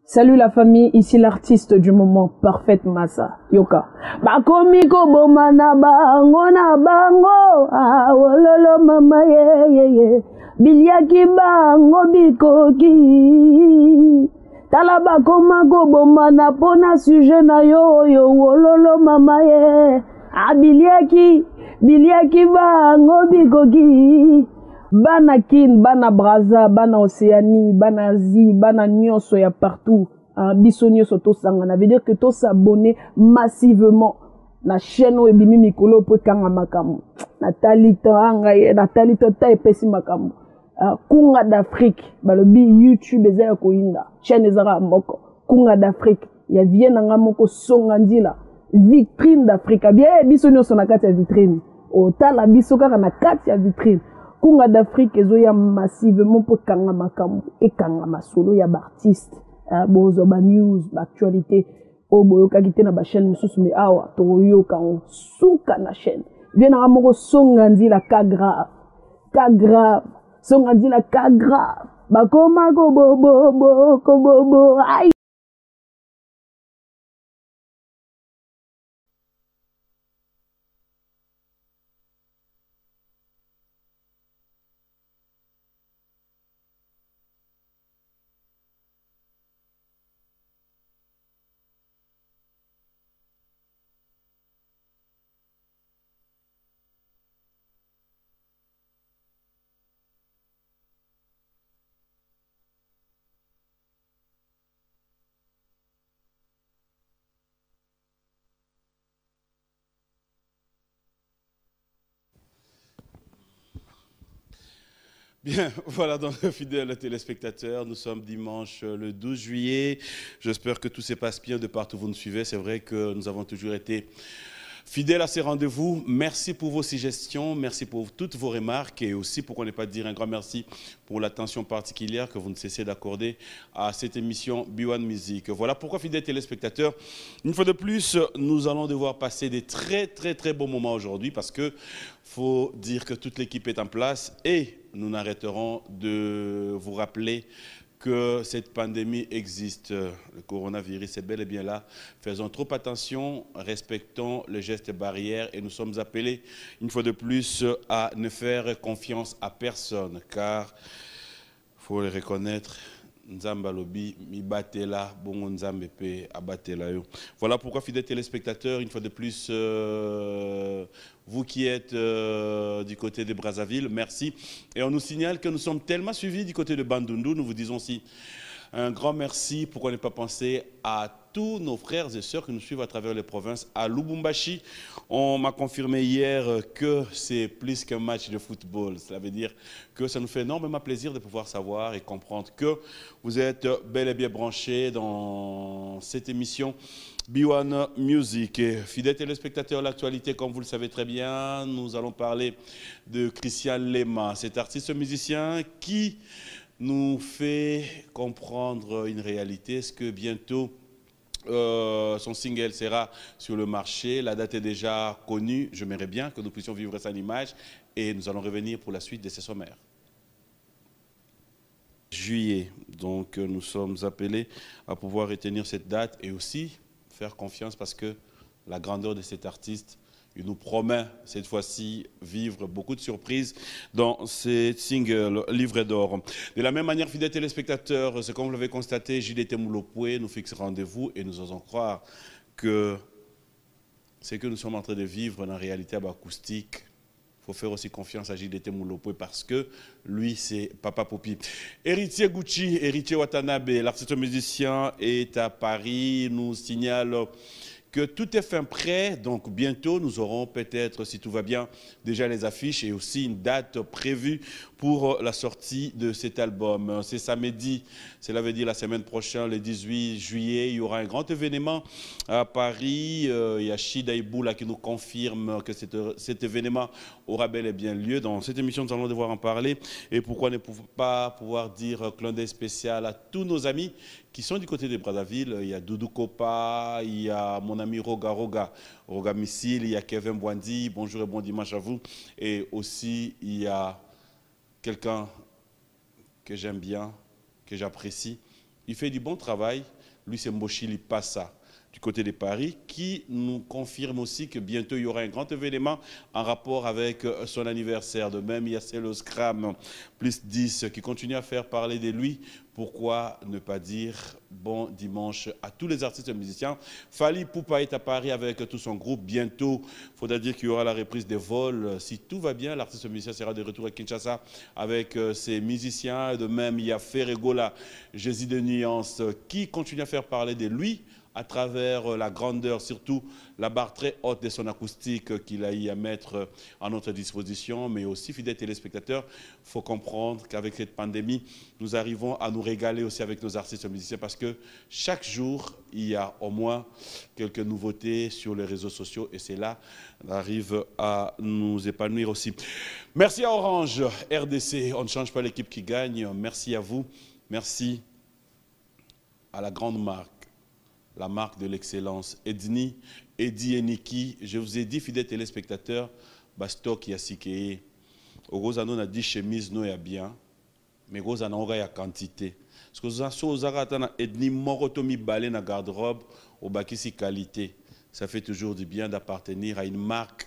Salut la famille, ici l'artiste du moment, Parfaite Massa, Yoka. Bakomi ko bomana bango na bango, ah wololo mama ye. Biliaki bango bikoki. Tala bakoma ko bomana pona sujet na yo wololo mama ye. Ah biliaki bango bikoki. Bana kin, bana braza, bana Océanie, bana Asie, bana nyonso ya partout. Biso nyonso to sangana. Veut dire que to s'abonner massivement na chaîne ou ebimi mikolo po kanga makambo. Na talito ta epesi makambo. Kunga d'Afrique, balobi YouTube ezaya koinda. Chaîne ezara mboko. Kunga d'Afrique, ya vie nanga moko songandila. Vitrine d'Afrique. Bien biso nyonso na kati ya vitrine. Otala biso kaka na kati ya vitrine. Kunga d'Afrique ezoya massivement pour kanga makambo et kanga masolo ya artiste bozo ba news ba actualité oboyo kakite na ba chaîne mususu me awa to yo kan suka na chaîne vient na moko songandi la ka grave songandi la ka grave bakoma go bobo ay. Bien, voilà donc fidèles téléspectateurs, nous sommes dimanche le 12 juillet. J'espère que tout se passe bien de partout où vous nous suivez. C'est vrai que nous avons toujours été fidèles à ces rendez-vous. Merci pour vos suggestions, merci pour toutes vos remarques et aussi, pourquoi ne pas dire un grand merci pour l'attention particulière que vous ne cessez d'accorder à cette émission B1 Music. Voilà pourquoi, fidèles téléspectateurs, une fois de plus, nous allons devoir passer des très bons moments aujourd'hui parce que faut dire que toute l'équipe est en place et nous n'arrêterons de vous rappeler que cette pandémie existe. Le coronavirus est bel et bien là. Faisons trop attention, respectons les gestes barrières et nous sommes appelés, une fois de plus, à ne faire confiance à personne. Car, il faut le reconnaître, Nzamba lobi, mi batela, bon Nzambe pe abatela yo. Voilà pourquoi, fidèles téléspectateurs, une fois de plus, vous qui êtes du côté de Brazzaville, merci. Et on nous signale que nous sommes tellement suivis du côté de Bandundu. Nous vous disons aussi un grand merci. Pourquoi ne pas penser à tous nos frères et sœurs qui nous suivent à travers les provinces. À Lubumbashi, on m'a confirmé hier que c'est plus qu'un match de football. Cela veut dire que ça nous fait énormément plaisir de pouvoir savoir et comprendre que vous êtes bel et bien branchés dans cette émission B1 Music. Et fidèles téléspectateurs, l'actualité, comme vous le savez très bien, nous allons parler de Christian Lema, cet artiste musicien qui nous fait comprendre une réalité. Est-ce que bientôt son single sera sur le marché? La date est déjà connue. J'aimerais bien que nous puissions vivre ça en image et nous allons revenir pour la suite de ces sommaires. Juillet, donc nous sommes appelés à pouvoir retenir cette date et aussi faire confiance parce que la grandeur de cet artiste, il nous promet cette fois-ci vivre beaucoup de surprises dans ces singles livres d'or. De la même manière, fidèles téléspectateurs, c'est comme vous l'avez constaté, JDT Moulopoué nous fixe rendez-vous et nous osons croire que ce que nous sommes en train de vivre dans la réalité acoustique, il faut faire aussi confiance à JDT Moulopoué parce que lui, c'est Papa Popi. Héritier Gucci, héritier Watanabe, l'artiste musicien est à Paris, nous signale que tout est fin prêt, donc bientôt nous aurons peut-être, si tout va bien, déjà les affiches et aussi une date prévue pour la sortie de cet album. C'est samedi, cela veut dire la semaine prochaine, le 18 juillet, il y aura un grand événement à Paris. Il y a Shida Iboula qui nous confirme que cet événement aura bel et bien lieu. Dans cette émission, nous allons devoir en parler. Et pourquoi ne pas pouvoir dire clin d'œil spécial à tous nos amis qui sont du côté de Brazzaville. Il y a Doudou Kopa, il y a mon ami Roga Missile, il y a Kevin Boindi, bonjour et bon dimanche à vous. Et aussi, il y a quelqu'un que j'aime bien, que j'apprécie, Il fait du bon travail. Lui, c'est Mboshili Passa, du côté de Paris, qui nous confirme aussi que bientôt il y aura un grand événement en rapport avec son anniversaire. De même, il y a Celo Scram plus 10 qui continue à faire parler de lui. Pourquoi ne pas dire bon dimanche à tous les artistes et musiciens? Fally Ipupa est à Paris avec tout son groupe. Bientôt, il faudra dire qu'il y aura la reprise des vols. Si tout va bien, l'artiste musicien sera de retour à Kinshasa avec ses musiciens. De même, il y a Ferregola, Jésus de Nuance, qui continue à faire parler de lui à travers la grandeur, surtout la barre très haute de son acoustique qu'il a eu à mettre à notre disposition, mais aussi, fidèles téléspectateurs, il faut comprendre qu'avec cette pandémie, nous arrivons à nous régaler aussi avec nos artistes et musiciens parce que chaque jour, il y a au moins quelques nouveautés sur les réseaux sociaux et c'est là qu'on arrive à nous épanouir aussi. Merci à Orange, RDC, on ne change pas l'équipe qui gagne. Merci à vous, merci à la grande marque, la marque de l'excellence, Edni, Edi Eniki. Je vous ai dit, fidèles téléspectateurs, Bastok Yasikeye. Au Rosano, on a dit chemise, non, il y a bien, mais Rosano, il y a quantité. Parce que vous avez Edni, Morotomi, balai, na garde-robe, au Bakisi qualité. Ça fait toujours du bien d'appartenir à une marque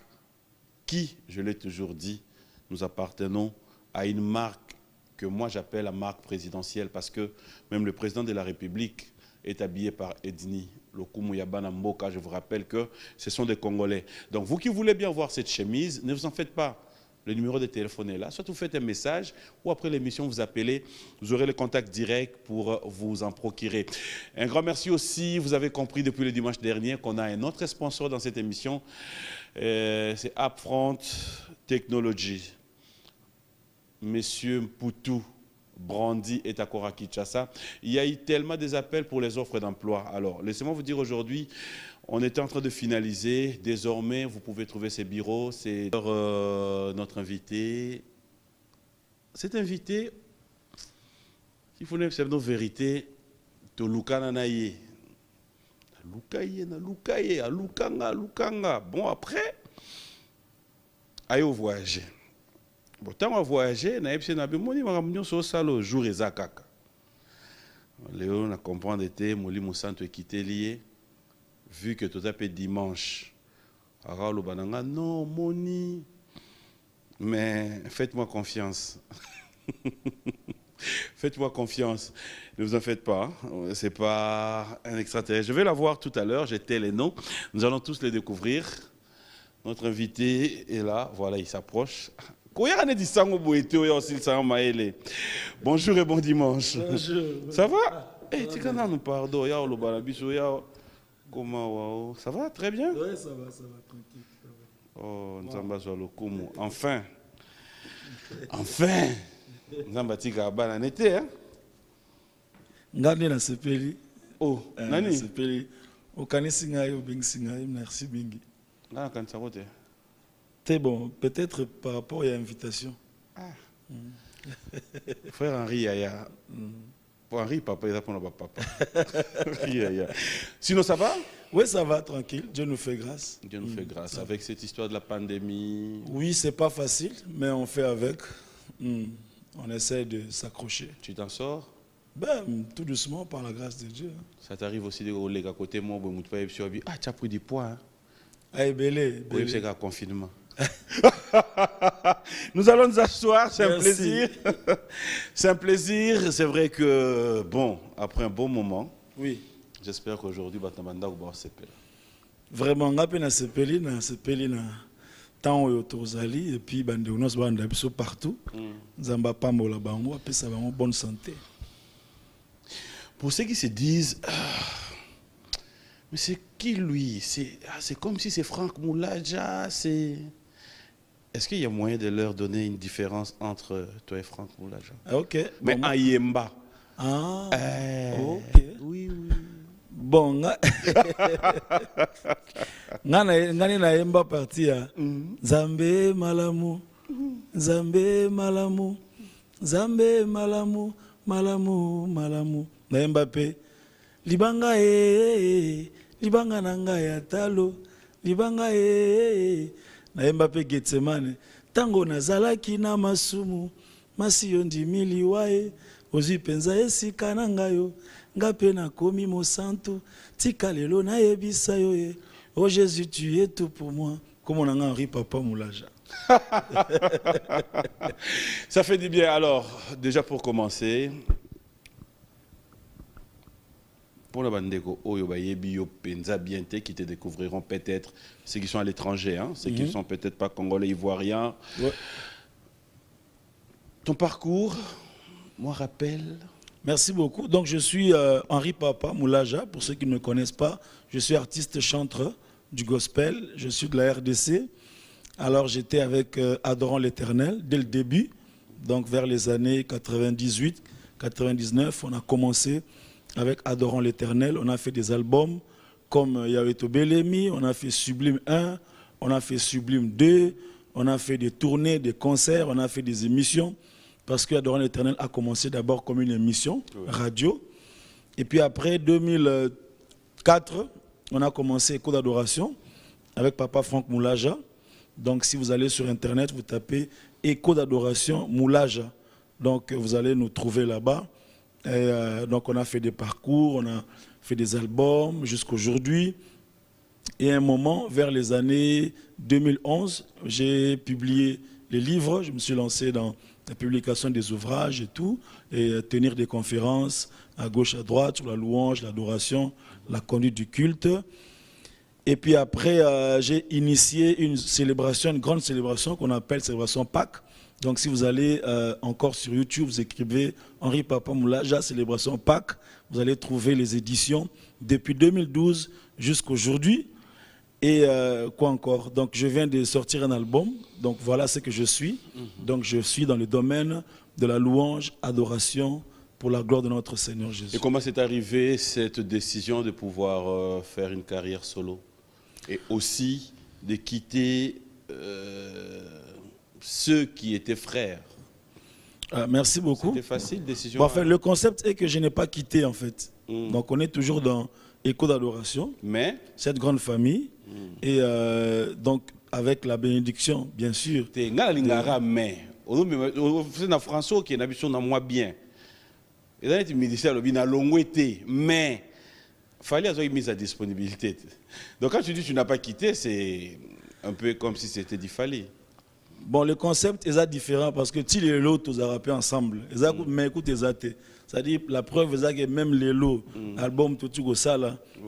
qui, je l'ai toujours dit, nous appartenons à une marque que moi j'appelle la marque présidentielle parce que même le président de la République est habillé par Edni, Lokumu Yabana Mboka. Je vous rappelle que ce sont des Congolais. Donc vous qui voulez bien voir cette chemise, ne vous en faites pas. Le numéro de téléphone est là. Soit vous faites un message ou après l'émission vous appelez. Vous aurez le contact direct pour vous en procurer. Un grand merci aussi. Vous avez compris depuis le dimanche dernier qu'on a un autre sponsor dans cette émission. C'est Upfront Technology. Monsieur Mpoutou Brandy est à Kinshasa. Il y a eu tellement des appels pour les offres d'emploi. Alors, laissez-moi vous dire aujourd'hui, on était en train de finaliser. Désormais, vous pouvez trouver ces bureaux. C'est notre invité. Cet invité, il faut une certaine vérité, de Lukana Naye. Lukaye, Lukanga. Bon, après, aïe au voyage. Bon, tant on voyager, on a eu jour et zakaka. Léo, on a compris d'été, Moli Moussanto est quitté lié, vu que tout à fait dimanche. Alors, le bananga, non, Moni. Mais faites-moi confiance. Faites-moi confiance. Ne vous en faites pas. Ce n'est pas un extraterrestre. Je vais la voir tout à l'heure. J'ai les noms. Nous allons tous les découvrir. Notre invité est là. Voilà, il s'approche. Bonjour et bon dimanche. Bonjour. Ça va? Eh, tu connais nous pardon. Comment ça va? Très bien? Oui, ça va, tranquille. Oh, nous enfin. Enfin. Nous avons bâti Gabana en été, hein? Ngani na sepeli. Oh, nani? Sepeli. Okanisinga yo bingsinga, merci bingi. Ah, quand ça va? C'est bon, peut-être par rapport à l'invitation. Ah. Frère Henri Yaya. Henri, papa, il répond à papa. Sinon, ça va? Oui, ça va, tranquille. Dieu nous fait grâce. Dieu nous fait grâce. Avec cette histoire de la pandémie. Oui, c'est pas facile, mais on fait avec. On essaie de s'accrocher. Tu t'en sors? Ben, tout doucement, par la grâce de Dieu. Ça t'arrive aussi de rouler à côté moi, ah, tu as pris du poids. Hein? Ah, belé. Oui, c'est un confinement. Nous allons nous asseoir, c'est un plaisir. C'est un plaisir. C'est vrai que, bon, après un bon moment, oui. J'espère qu'aujourd'hui, Batamanda va se faire. Vraiment, on a sepeli na temps où et puis bandeunos banda biso partout. Zamba pambola bango puis ça va en bonne santé. Pour ceux qui se disent mais c'est qui lui? C'est comme si c'est Franck Moulaja, c'est... Est-ce qu'il y a moyen de leur donner une différence entre toi et Franck Moulaja? OK. Mais bon, Ayemba. Ah. OK. Oui. Bon, ngani na yemba parti ya Zambe malamu, Zambe malamu, Zambe malamu, malamu. Na yemba pe libanga libanga nanga ya talo, libanga na yemba pe Getsemane. Tango nazalaki na masumu, masi yo ndimili wae, ozi penza esika nanga yo. ngape na komi mo santo, tika lelo na yebisa yo ye. Oh Jésus, tu es tout pour moi. Comme on a Henri Papa Moulaja. Ça fait du bien. Alors, déjà pour commencer, pour le bandeko, Oyo Bayebi Yo Penza Bienté, qui te découvriront peut-être ceux qui sont à l'étranger, hein, ceux qui ne sont peut-être pas congolais, ivoiriens. Ouais. Ton parcours, moi, rappelle. Merci beaucoup. Donc, je suis Henri Papa Moulaja. Pour ceux qui ne me connaissent pas, je suis artiste chanteur du gospel. Je suis de la RDC. Alors, j'étais avec Adorant l'Éternel dès le début. Donc, vers les années 98, 99, on a commencé avec Adorant l'Éternel. On a fait des albums comme Yaweto Belemi. On a fait Sublime 1. On a fait Sublime 2. On a fait des tournées, des concerts. On a fait des émissions. Parce que Adorant l'Éternel a commencé d'abord comme une émission radio. Et puis après, 2004, on a commencé Écho d'Adoration avec Papa Franck Moulaja. Donc si vous allez sur Internet, vous tapez Écho d'Adoration Moulaja. Donc vous allez nous trouver là-bas. Donc on a fait des parcours, on a fait des albums jusqu'à aujourd'hui. Et à un moment, vers les années 2011, j'ai publié les livres. Je me suis lancé dans la publication des ouvrages et tout, et tenir des conférences à gauche, à droite, sur la louange, l'adoration, la conduite du culte. Et puis après, j'ai initié une célébration, une grande célébration qu'on appelle célébration Pâques. Donc si vous allez encore sur YouTube, vous écrivez Henri Papa Moulaja, célébration Pâques, vous allez trouver les éditions depuis 2012 jusqu'à aujourd'hui. Et quoi encore? Donc je viens de sortir un album, donc voilà ce que je suis. Donc je suis dans le domaine de la louange, adoration pour la gloire de notre Seigneur Jésus. Et comment c'est arrivé cette décision de pouvoir faire une carrière solo? Et aussi de quitter ceux qui étaient frères? Merci beaucoup. C'était facile, décision? Bon, en fait, le concept est que je n'ai pas quitté en fait. Donc on est toujours dans Écho d'Adoration, mais cette grande famille. Et donc, avec la bénédiction, bien sûr. Mais, François qui est moi bien. Et là, il me disait, il a longue été, mais il fallait avoir une mise à disponibilité. Donc, quand tu dis que tu n'as pas quitté, c'est un peu comme si c'était dit fallait. Bon, le concept est différent parce que tu les lots, tous rappé ensemble. Mais écoute, c'est-à-dire, la preuve est que même les lots, album, tout ça,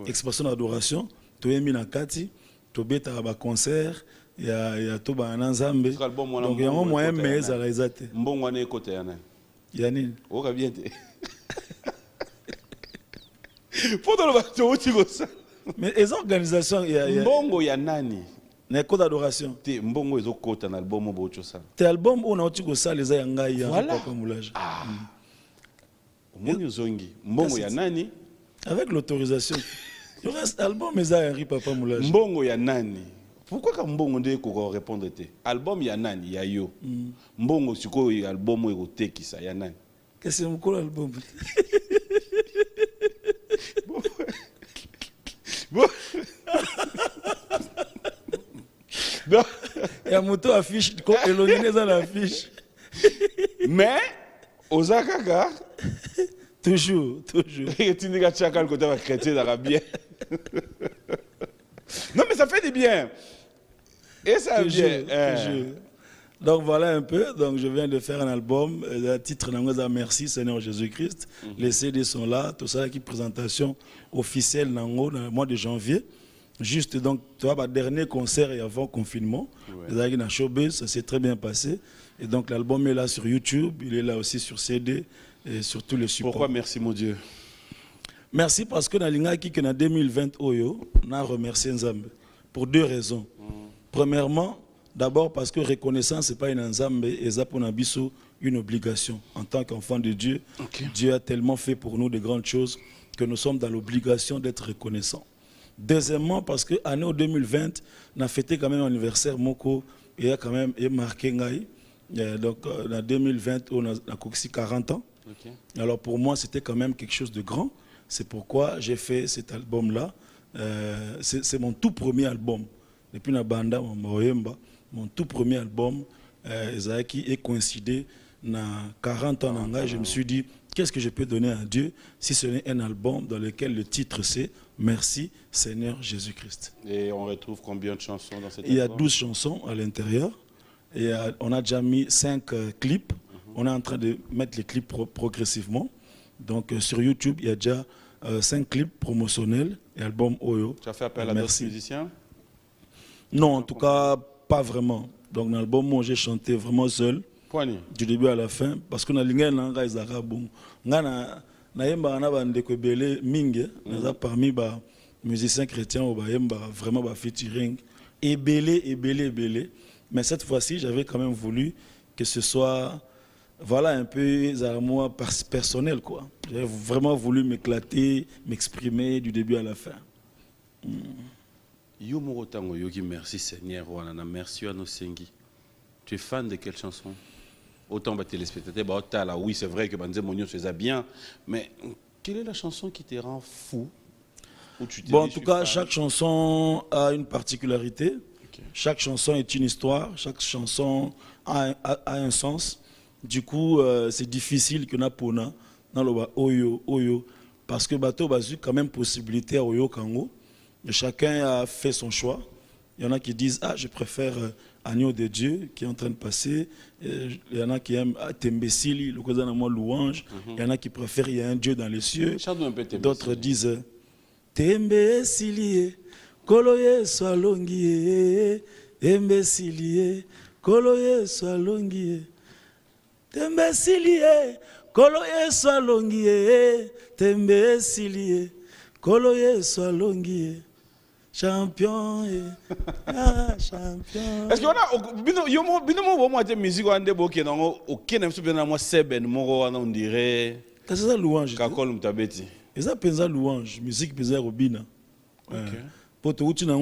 expression d'adoration, tu es mis dans Kati, tu es un concert, il y a tout un ensemble. Donc il y a un moyen mais ça les a été. Bon on est côté Yann. Yann. Oh bien. Pendant le bateau tu go ça. Mais les organisations il y a Mbongo ya nani? Na code d'adoration. Te mbongo ezo kota na album mo bocho ça. Te album on a tu go ça les a ngai ya Papa Moulaja. Ah. Mbongo zongi. Mbongo ya nani? Avec l'autorisation. Le reste album mais ça Henri Papa Moulaja. Mbongo ya nani? Pourquoi quand mbongo ndé ko répondre te? Album ya nani ya yo. Mbongo siko album eko te ki ça ya nani? Qu'est-ce que mon album? Bon. Il y a moto affiche ko elonine dans l'affiche. Mais Osaka toujours. Et tu n'as pas le côté chrétien d'Arabien. Non, mais ça fait du bien. Et ça toujours. Donc voilà un peu. Donc je viens de faire un album. Le titre est Merci Seigneur Jésus-Christ. Les CD sont là. Tout ça qui est présentation officielle dans le mois de janvier. Juste donc, tu vois, le dernier concert et avant confinement. Ouais. Dans Showbiz, ça s'est très bien passé. Et donc l'album est là sur YouTube. Il est là aussi sur CD et sur tous les supports. Pourquoi merci mon Dieu? Merci parce que dans l'Ingaki, en 2020, on a remercié Nzambe pour deux raisons. Premièrement, d'abord parce que reconnaissance, ce n'est pas une Nzambe, et ça pour une obligation. En tant qu'enfant de Dieu, Dieu a tellement fait pour nous de grandes choses que nous sommes dans l'obligation d'être reconnaissants. Deuxièmement, parce que l'année 2020, on a fêté quand même l'anniversaire Moko, et a quand même marqué Ngaï. Donc en 2020, on a 40 ans. Alors pour moi, c'était quand même quelque chose de grand. C'est pourquoi j'ai fait cet album-là. C'est mon tout premier album. Depuis la banda, mon tout premier album, qui est coïncidé dans 40 ans. Je me suis dit, qu'est-ce que je peux donner à Dieu si ce n'est un album dans lequel le titre c'est Merci Seigneur Jésus-Christ. Et on retrouve combien de chansons dans cet album? Il y a 12 chansons à l'intérieur. Et on a déjà mis 5 clips. On est en train de mettre les clips progressivement. Donc sur YouTube, il y a déjà 5 clips promotionnels et album Oyo. Tu as fait appel à d'autres musiciens? Non, en tout cas, pas vraiment. Donc dans l'album, moi j'ai chanté vraiment seul. Du début à la fin. Parce qu'on a l'ingé nanga izaka bon. Ngana na yemba na bandeko belé mingi. Naza parmi ba musiciens chrétiens ou ba yemba vraiment ba featuring. Et belé. Mais cette fois-ci, j'avais quand même voulu que ce soit, voilà, un peu à moi personnel, quoi. J'avais vraiment voulu m'éclater, m'exprimer du début à la fin. Yo Morotango Yogi, merci Seigneur, merci à nos sengi. Tu es fan de quelle chanson? Autant les téléspectateurs, oui, c'est vrai que Banze Monio faisait bien, mais quelle est la chanson qui te rend fou? Bon, en tout cas, chaque chanson a une particularité. Okay. Chaque chanson est une histoire, chaque chanson a un sens. Du coup, c'est difficile que Napona, dans le Oyo, parce que Bateau a eu quand même possibilité à Oyo Kango. Chacun a fait son choix. Il y en a qui disent, ah, je préfère Agneau de Dieu qui est en train de passer. Il y en a qui aiment Tembesili, le cousin à moi, louange. Il y en a qui préfèrent, il y a un Dieu dans les cieux. D'autres disent, Tembesili, Koloye Swalongi, Tembesili, Koloye Swalongi, Tembesili, Koloye Swalongi, Tembesili, Koloye Swalongi. Champion, champion. Est-ce que on a musique on dirait. C'est ça louange. Kakol Mtabeti. Et ça pensa louange, musique pensa Robina. Pour tout tu na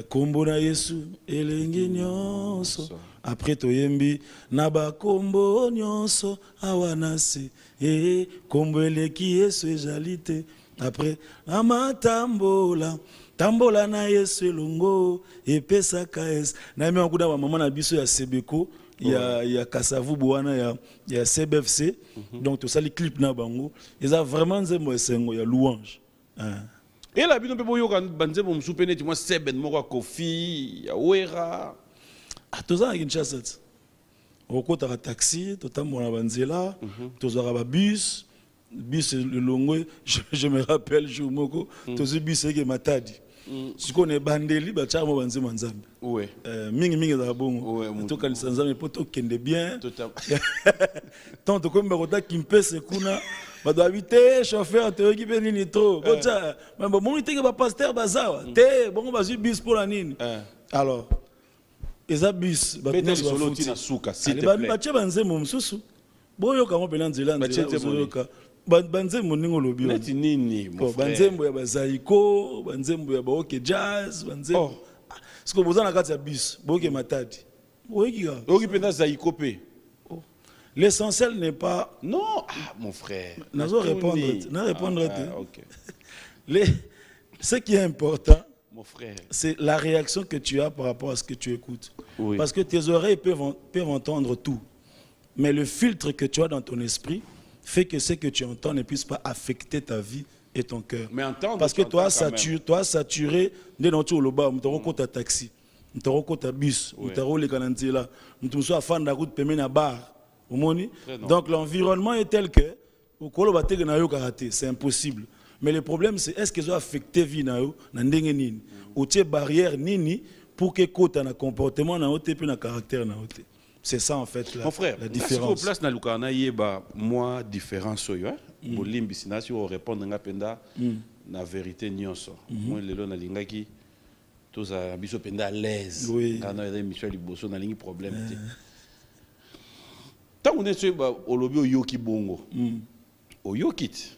kombo na Yesu elengi nyonso. Après toyembi na ba kombo nyonso awanasi. Kombo eleki Yesu ejalite. Après, amatambola, tambola na Yesu elongo, epesa kaes. Na yemi wakuda wa mama na biso ya Sebeko, ya Kasavu Bouana, ya CBFC. Donc tout ça, les clips na bango. Ils ont vraiment nzembo esengo ya louange. Et la bino pebo yoka banze bo msupene tu moi Seben moko Kofi, ya Wera. Ah tout ça Kinshasa. Okota ka taxi, totambola banzela, tozara ba bus. Bis le longue, je me rappelle Jumoko, tous les bis qui matadi. Si on est bandeli, bah tiens moi banze manzambe. Ouais. Mingi da bon. En tout cas les sanzambe poto kende bien. Tant comme bakota kimpese kuna, ba doit habiter chauffeur te qui ben ni trop. Kota, mais bon il que ba pasteur bazawa. Te bon ba bis pour la nini. Alors eza bis ba mettre solo tina suka s'il te plaît. Ba tiens banze mo msusu. Boyo kamo belanzela nzela. Banzembo ningo lobi neti nini mon frère banzembo ya bazaiko banzembo ya baoke jazz banzembo siko bozana kati ya bus boke matadi oyiki penda zaiko pe l'essentiel n'est pas non mon frère nazo répondre OK ce qui est important mon frère c'est la réaction que tu as par rapport à ce que tu écoutes parce que tes oreilles peuvent entendre tout mais le filtre que tu as dans ton esprit fait que ce que tu entends ne puisse pas affecter ta vie et ton cœur. Parce que toi saturé, dès que tu es là-bas, tu as un taxi, tu as un bus, tu as un canantier, tu as un fan de route, tu as un bar. Donc l'environnement est tel que c'est impossible. Mais le problème c'est est-ce que ça affecte ta vie ou tu as barrière pour que tu aies un comportement et un caractère. C'est ça en fait mon frère, la différence. Place na lukana yeba moi différence yo bolimbi sina si on répondre nga penda na vérité nyonso moi lelo na lingaki toza biso penda à l'aise kana ya Michel Liboso na lingi problème te tango ne so ba olobi oyoki bongo oyokit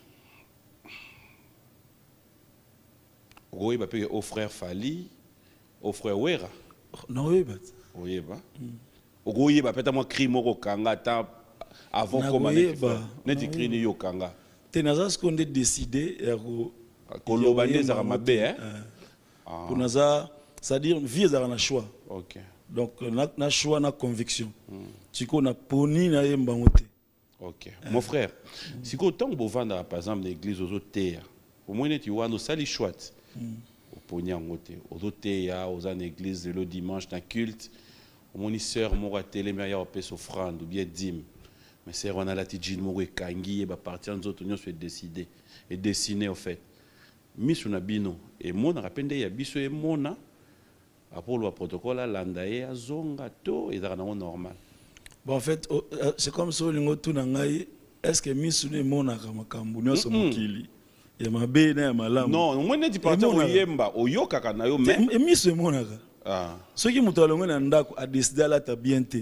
oye ba pe au frère Fali au frère Wera non oui bah oyeba ogoye ba peta mo crime ko kanga ta avant comment net écrit ni yo kanga tenaza ce qu'on est décidé ko lobane za mabe pour naza c'est-à-dire vie za na choix OK donc na choix na conviction tu ko na poni na yemba moté Ok. Mon frère, si autant que vous vendez par exemple l'église aux terres, au moins tu vois nos salis chouettes. Au pognon côté, aux terres, aux an église le dimanche dans culte, au moins sœur moi télé mais il y a un peu offrande ou bien dîme. Mais c'est on a la tijine moi kangi et ba partir nous autres nous se décider et dessiner au fait. Misu na bino et mon rappende ya biso et mona après le protocole landa et azonga to et ça normal. Bon, en fait, c'est comme ça, est-ce que Miss Mona Kamakambu, c'est mon kili? Il m'a bien malam. Non, moi, je dis pas que Oyemba, Oyoka, Kanayo, mais. Et Miss Mona. Ce qui m'a dit, a décidé à la tabiente.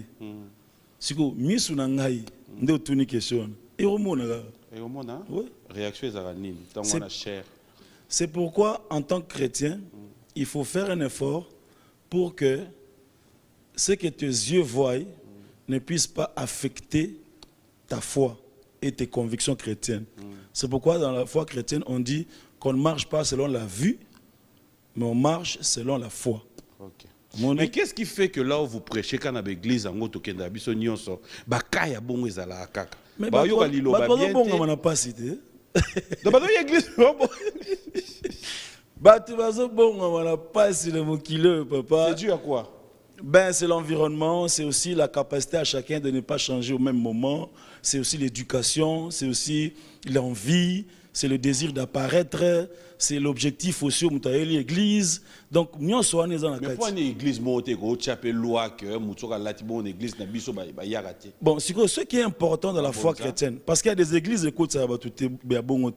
Si vous Miss Nangai, de toute une question. Et au Mona. Et au Mona? Oui. Réaction est à Nîmes, tant on a cher. C'est pourquoi, en tant que chrétien, il faut faire un effort pour que ce que tes yeux voient ne puisse pas affecter ta foi et tes convictions chrétiennes. C'est pourquoi dans la foi chrétienne, on dit qu'on ne marche pas selon la vue, mais on marche selon la foi. Okay. Mais qu'est-ce qui fait que là où vous prêchez quand on l'église en gros kenda biso nyonso bakaya bongo ezala kaka ba yo kalilo ba bien bongo mana pas cité donc ba l'église ba tu vas bongo mana pas le mokilo papa. C'est dû à quoi? Ben, c'est l'environnement, c'est aussi la capacité à chacun de ne pas changer au même moment, c'est aussi l'éducation, c'est aussi l'envie, c'est le désir d'apparaître, c'est l'objectif aussi au Moutaïli Église. Donc, nous sommes dans la mais pourquoi l'église monte, loi que l'église n'a pas bon, ce qui est important dans la foi chrétienne, parce qu'il y a des églises, écoute, ça va tout est bon.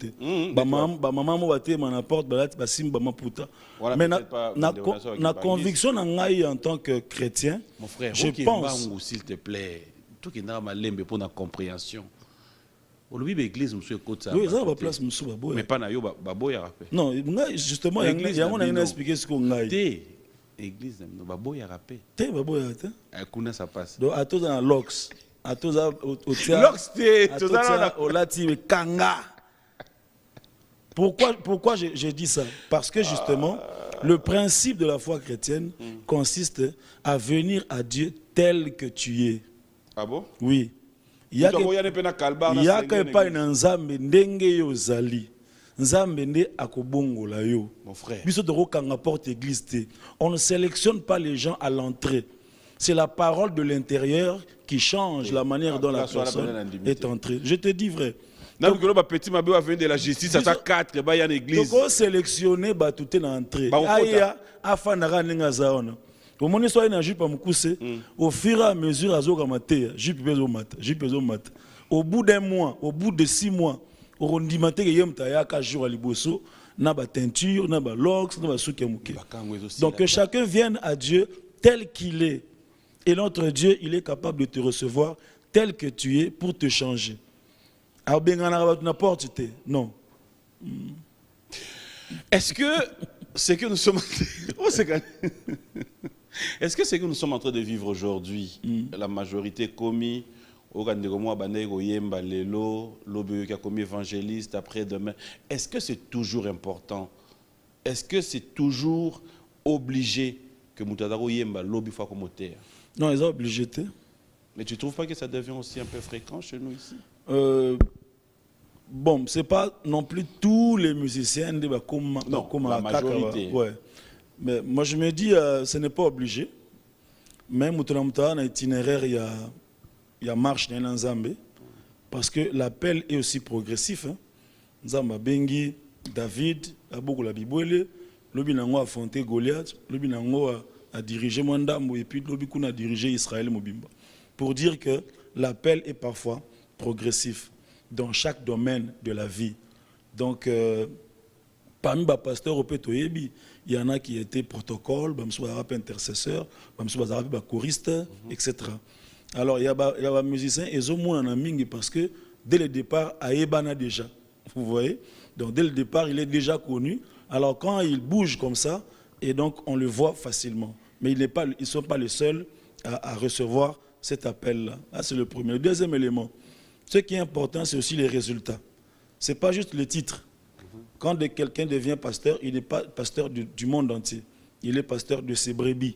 Mais la conviction en tant que chrétien, mon frère, je pense, s'il te plaît, tout qui n'a pas l'aimé pour la compréhension. L'église, monsieur, écoute ça. Oui, ça va place, monsieur. Mais pas na yo baboya rappé. Non, justement, il y a un expliqué ce qu'on a. Église, baboya rappé. Té baboya té. Kuna ça passe. Donc à tous dans Lox, à tous au théâtre. Lox té, tout ça au lati kanga. Pourquoi je dis ça? Parce que justement, le principe de la foi chrétienne consiste à venir à Dieu tel que tu es. Ah bon? Oui. Il y a pas une nzambe ndenge yo zali. Nzambe nde akobongola yo. Mon frère. Biso to kanga porte église té. On ne sélectionne pas les gens à l'entrée. C'est la parole de l'intérieur qui change la manière dont la personne est entrée. Je te dis vrai. Donc, le petit mabé va venir de la justice, ça fait 4, il y a une église. Donc, on sélectionne tout est l'entrée. Aya afanara ninga zaona. Au moment où il y a un jupe à Moukouse, au fur et à mesure, au bout d'un mois, au bout de 6 mois, on dit que il y a 4 jours à Liboso, il y a teinture, il y a lox, il y a soukemouké. Donc que chacun vienne à Dieu tel qu'il est. Et notre Dieu, il est capable de te recevoir tel que tu es pour te changer. Non. Est-ce que c'est que nous sommes... Est-ce que c'est que nous sommes en train de vivre aujourd'hui, la majorité commis, qui a commis évangéliste après-demain, est-ce que c'est toujours important? Est-ce que c'est toujours obligé que Moutadaro Yemba lobby soit comme terre? Non, ils sont obligés. Mais tu ne trouves pas que ça devient aussi un peu fréquent chez nous ici? Bon, ce n'est pas non plus tous les musiciens comme la majorité. Ouais. Mais moi je me dis, ce n'est pas obligé. Même dans l'itinéraire, il y a marche dans Nzambe. Parce que l'appel est aussi progressif. Nzamba Bengi, David, Abogo la Bibouele, Lobi Nango a affronté Goliath, Lobi Nango a dirigé Mwandambo et puis Lobi Kuna a dirigé Israël Mobimba. Pour dire que l'appel est parfois progressif dans chaque domaine de la vie. Donc, parmi les pasteurs au Pétoyebi, il y en a qui étaient protocole, intercesseurs, choristes, etc. Alors, il y a des musiciens, ils ont un mingi parce que dès le départ, Aébana déjà. Vous voyez? Donc, dès le départ, il est déjà connu. Alors, quand il bouge comme ça, et donc, on le voit facilement. Mais ils ne sont pas les seuls à recevoir cet appel-là. Là, c'est le premier. Le deuxième élément, ce qui est important, c'est aussi les résultats. Ce n'est pas juste le titre. Quand quelqu'un devient pasteur, il n'est pas pasteur du monde entier. Il est pasteur de ses brebis.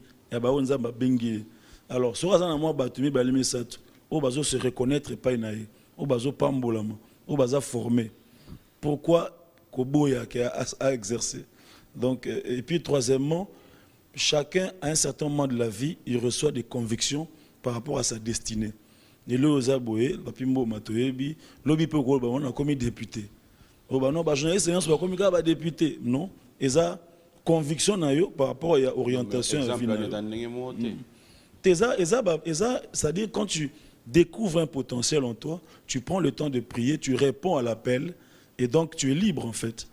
Alors, si on a se reconnaître, pas inaïe. au bazo pambolama, au baza formé. Pourquoi Koboya qui a exercé? Donc, et puis troisièmement, chacun à un certain moment de la vie, il reçoit des convictions par rapport à sa destinée. Et là, aux aboyés, Papimbo Matoyebi, l'obi peut on a commis député. Oh bah non, bah journaliste, c'est un commis député. Non, et ça conviction par rapport à l'orientation. C'est-à-dire quand tu découvres un potentiel en toi, tu prends le temps de prier, tu réponds à l'appel et donc tu es libre en fait.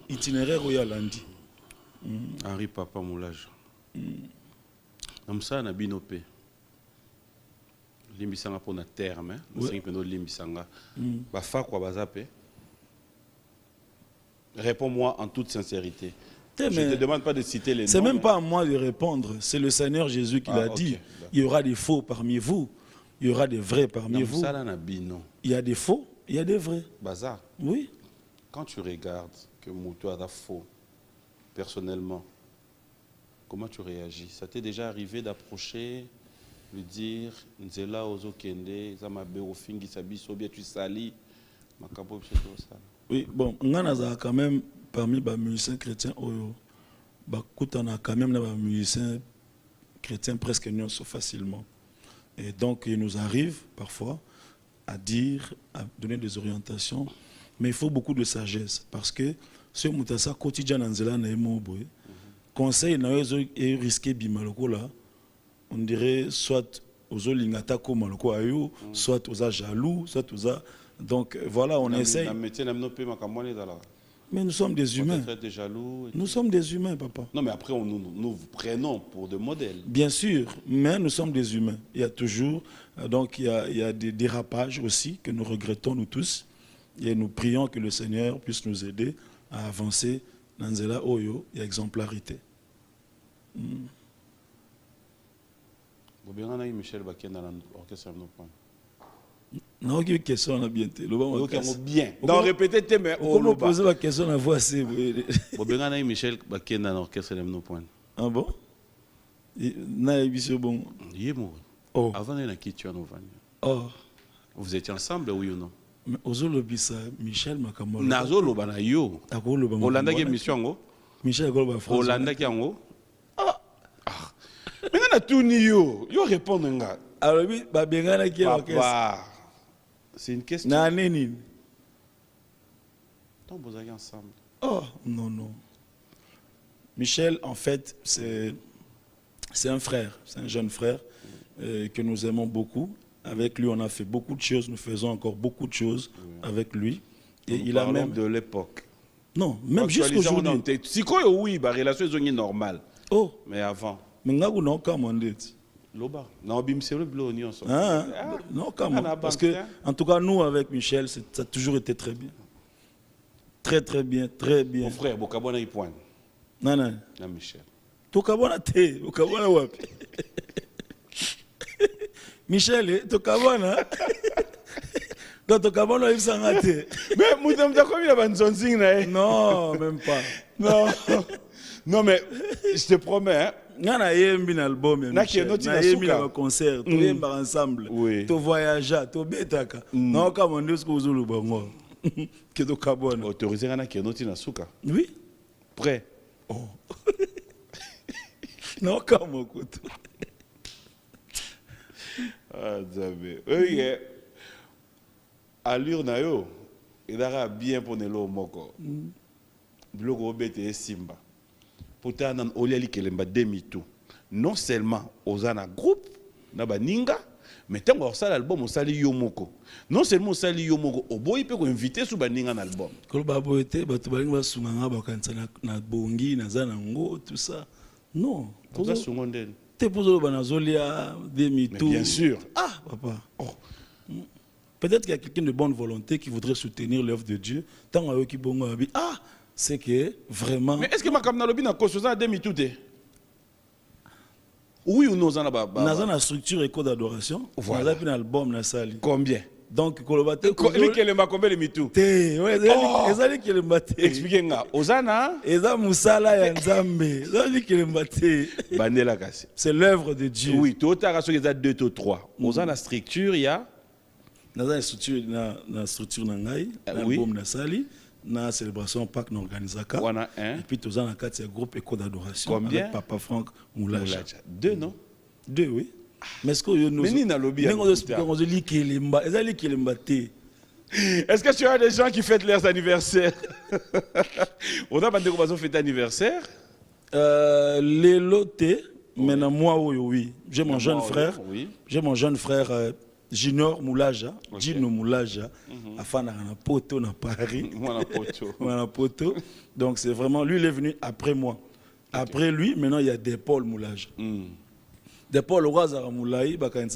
Itinéraire lundi. Henri Papa Moulage. Comme ça, on a binopé. Limbisanga pour notre terme, limbisanga. Bafa quoi bazape. Réponds-moi en toute sincérité. Je ne te demande pas de citer les noms. C'est même pas à moi de répondre. C'est le Seigneur Jésus qui l'a dit. Il y aura des faux parmi vous. Il y aura des vrais parmi vous. Il y a des faux, il y a des vrais. Bazar. Oui. Quand tu regardes que Moutou a faux, personnellement, comment tu réagis? Ça t'est déjà arrivé d'approcher, lui dire, Nzela Ozo Kende, Zamabe Ofingi Sabiso, bien tu salis, Makapo ça. Oui, bon, on a quand même parmi les musiciens chrétiens, on a quand même des musiciens chrétiens presque non facilement. Et donc, il nous arrive parfois à dire, à donner des orientations, mais il faut beaucoup de sagesse parce que ce moutassa quotidien en Zélande est mobile. Conseil est risqué bimaloko là. On dirait soit aux olingata comme maloko ayo, soit aux jaloux, soit aux donc voilà, on essaye. Mais nous sommes des humains. Nous sommes des humains, papa. Non, mais après, nous vous prenons pour des modèles. Bien sûr, mais nous sommes des humains. Il y a toujours, donc il y a des dérapages aussi que nous regrettons nous tous. Et nous prions que le Seigneur puisse nous aider à avancer dans Zela Oyo et exemplarité. Michel Bakena dans l'orchestre de nos points. Non, il y a une question là bien. Bien. Non, répétez, mais on me pose la question la voix c'est. Michel Bakena dans l'orchestre de nos points. Ah bon? Na émission bon. Il est mort. Avant de quitter nos vannes. Oh. Vous étiez ensemble, oui ou non? Mais Ozolobisa, Michel Makamolo. Nazolo banayo. Olanda qui émission Michel Golba France. Olanda qui ango. Ah. Mais on a tout niyo. Yo répondre nga. Alors oui, ba bengana qui orchestre. C'est une question. Na neni. Tant vous allez ensemble. Oh non non. Michel en fait c'est un frère, c'est un jeune frère que nous aimons beaucoup. Avec lui, on a fait beaucoup de choses. Nous faisons encore beaucoup de choses avec lui. Et il a même de l'époque. Non, même jusqu'aujourd'hui. Si quoi oui, la relation est normale. Oh, mais avant. Mais nous n'avons pas demandé. Loba. Non, bim c'est le bleu ni ensemble. Non, comment? Parce que en tout cas nous avec Michel, ça a toujours été très bien. Très très bien, très bien. Mon frère, Bokabona il pointe. Non non. Non Michel. Tokabona te, Bokabona wapi. Michel, Tokabona. Donc Tokabona il s'en a te. Mais Moutam t'as combien la bande là? Non, même pas. Non. Non mais je te promets hein. On a un album, un concert, tout le monde ensemble, tout voyager, tout bétaka. Non, comme on dit ce que vous voulez, bon, que tout carbone. Autorisé à qui noti na souka. Oui. Prêt. Oh. Non, comme on écoute. Ah, Zabé. Oui. Allure na yo, il a bien pour le moko. Bloco obété simba. Pourtant, on a dit que non seulement aux ana groupe, nabaninga, mais tant qu'on sali l'album, on sali yomoko. Non seulement on sali yomoko, au boy peut inviter sous baninga l'album. Quand babo était, batu balinga sunganga bakansa na bongi na zanango tout ça. Non. Tout ça sungonden. T'es pour le banazolia demi-tour. Bien sûr. Ah, papa. Oh. Peut-être qu'il y a quelqu'un de bonne volonté qui voudrait soutenir l'œuvre de Dieu. Tant qu'on a qui bongo abi. Ah. C'est que vraiment. Mais est-ce que ma camarade a construit ça à demi-tout? Oui ou non? Dans la structure et code d'adoration, voilà. On a un album dans la salle. Combien? Donc, Kolobate. Lui qui est le makombe le mitou. Ezali qui le mbate. Expliquez-moi. Ozana. Eza Musala ya Nzambe. Ezali qui le mbate. Bandela kasi. C'est l'œuvre de Dieu. Oui, tout à fait, il y a 2 ou 3. Ozana structure, il y a. Dans la structure, nangai, l'album Nasali, na célébration Pâques n'organisaka. On a un. Et puis, tous en a groupe éco d'adoration. Combien? Avec Papa Franck Moulaja. 2, non? 2, oui. Mais est-ce que nous mais ni na lobby. Est-ce que tu as des gens qui fêtent leurs anniversaires? On a bandé qu'on fête anniversaire? Les lotés, maintenant moi oui. J'ai mon jeune frère. J'ai mon jeune frère Junior Moulaja, Gino Moulaja, afin na poto na Paris. Moi poto. Donc c'est vraiment lui il est venu après moi. Après lui, maintenant il y a des Paul Moulaja. Des Paul Ouazara Moulaï, un grand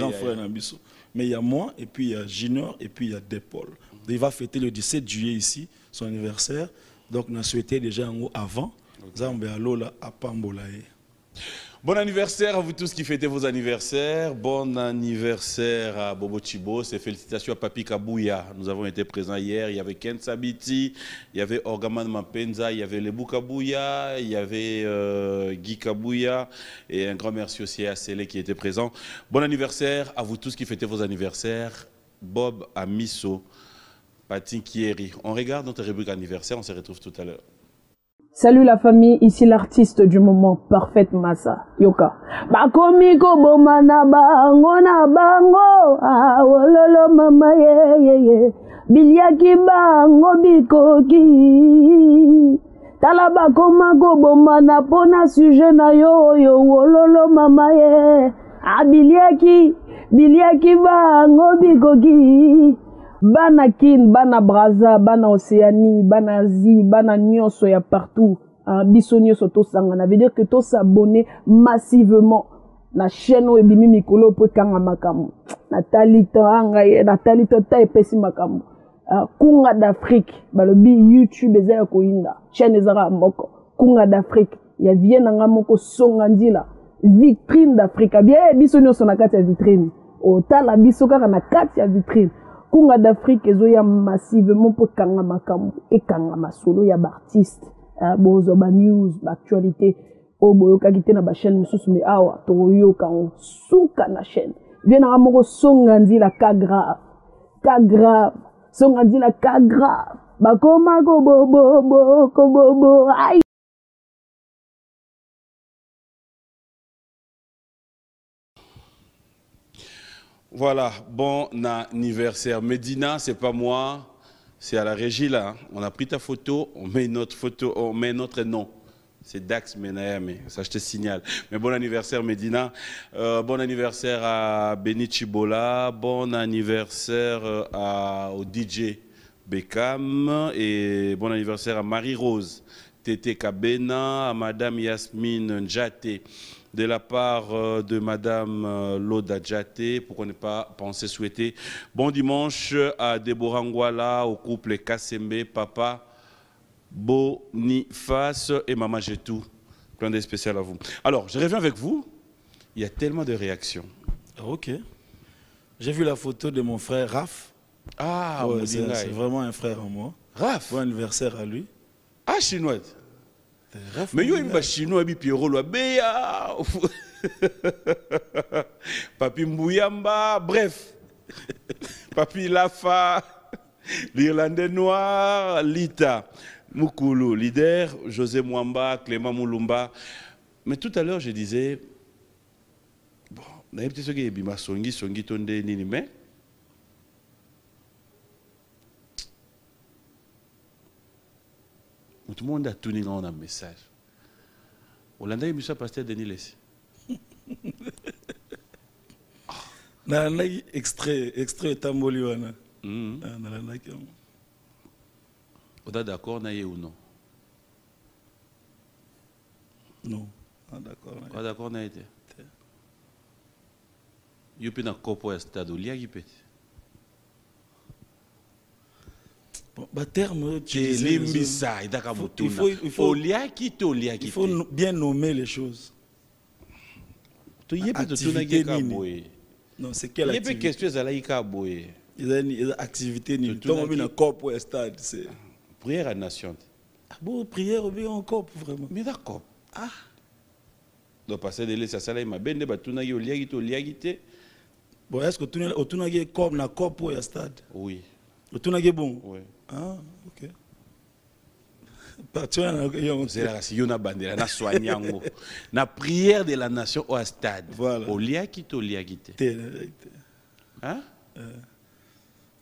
frère Nabiso. Mais il y a moi, et puis il y a Junior, et puis il y a des Paul. Il va fêter le 17 juillet ici, son anniversaire. Donc on a souhaité déjà un mot avant. Zambe Alola à Pambolaye. Bon anniversaire à vous tous qui fêtez vos anniversaires. Bon anniversaire à Bobo Chibo. Et félicitations à Papi Kabouya. Nous avons été présents hier. Il y avait Ken Sabiti, il y avait Orgaman Mapenza, il y avait Lebou Kabouya, il y avait Guy Kabouya. Et un grand merci aussi à Sélé qui était présent. Bon anniversaire à vous tous qui fêtez vos anniversaires. Bob Amiso, Patin Kieri. On regarde notre rubrique anniversaire. On se retrouve tout à l'heure. Salut la famille, ici l'artiste du moment, Parfaite Massa, Yoka. Bakomiko bomana bango na bango, ah wololo mama ye. Biliaki bango bikoki. Tala bakomako bomana pona sujet na yo wololo mama ye. Ah biliaki bango bikoki. Bana Kin, Bana Braza, Bana Océanie, Bana Asie, Bana Nyonso ya partout. Biso nyonso to sanga. Ça veut dire que to s'abonner massivement na chaîne Ebimi Mikolo po kanga makamu. Nathalie to ta epesi makamu. Kunga d'Afrique, balobi YouTube ezaya koinda. Chaîne ezara moko. Kunga d'Afrique, ya vie nanga moko songa ndila. Vitrine d'Afrique. Bien biso nyonso na kati ya vitrine. Otala biso kaka na kati ya vitrine. Kunga d'Afrique ezoya massivement pour kanga makambu et kanga masolo ya artiste bozo ba news ba actualité oboyo kakite na ba chaîne mususu me awa to yo kan suka na chaîne vient na moko songa ndila ka grave songa ndila ka grave bakoma ko bobo ay. Voilà, bon anniversaire. Medina, c'est pas moi, c'est à la régie là. On a pris ta photo, on met notre photo, on met notre nom. C'est Dax Menayame, ça je te signale. Mais bon anniversaire Medina, bon anniversaire à Beni Chibola, bon anniversaire au DJ Beckham et bon anniversaire à Marie-Rose, Tété Kabena, à Madame Yasmine Njate. De la part de Madame Loda Djate, pour qu'on n'ait pas pensé souhaiter. Bon dimanche à Deborah Ngwala, au couple Kassembe, Papa Boniface et Maman Jetou. Plein de spécial à vous. Alors, je reviens avec vous. Il y a tellement de réactions. Ok. J'ai vu la photo de mon frère Raph. Ah, ouais, c'est vraiment un frère en moi. Raph. Bon anniversaire à lui. Ah, chinois. Mais il y a chinois qui Pierrot Béa, Papi Mbouyamba, bref, Papi Lafa, l'Irlandais noir, Lita, Mukulu, leader, José Mwamba, Clément Moulumba. Mais tout à l'heure, je disais, bon, on a un petit peu de songi tonde nini, mais tout le monde a tourné dans un message. Hollanda, il me pasteur Denis Lessi. Extrait Tamboliwana. On est d'accord ou non? Non. D'accord. Pas d'accord na été. Il y a un copo à stade où il y a il faut bien nommer les choses. Non, c'est quelle activité? Ils ont une activité ni Surtout tout dans le monde qui- a corps pour un stade. C'est Prière à nation. ah bon prière ou bien encore vraiment. Mais d'accord. Ah. Donc passer de laisser ça là, il m'a bien débattu na yo liagité. Bon est-ce que tu n'as corps na corps pour un stade? Oui. Tu n'as bon. Oui. Ah OK. Partir na C'est la si yona bandera na soignango. Na prière de la nation au stade. Voilà. Au liagité. Hein?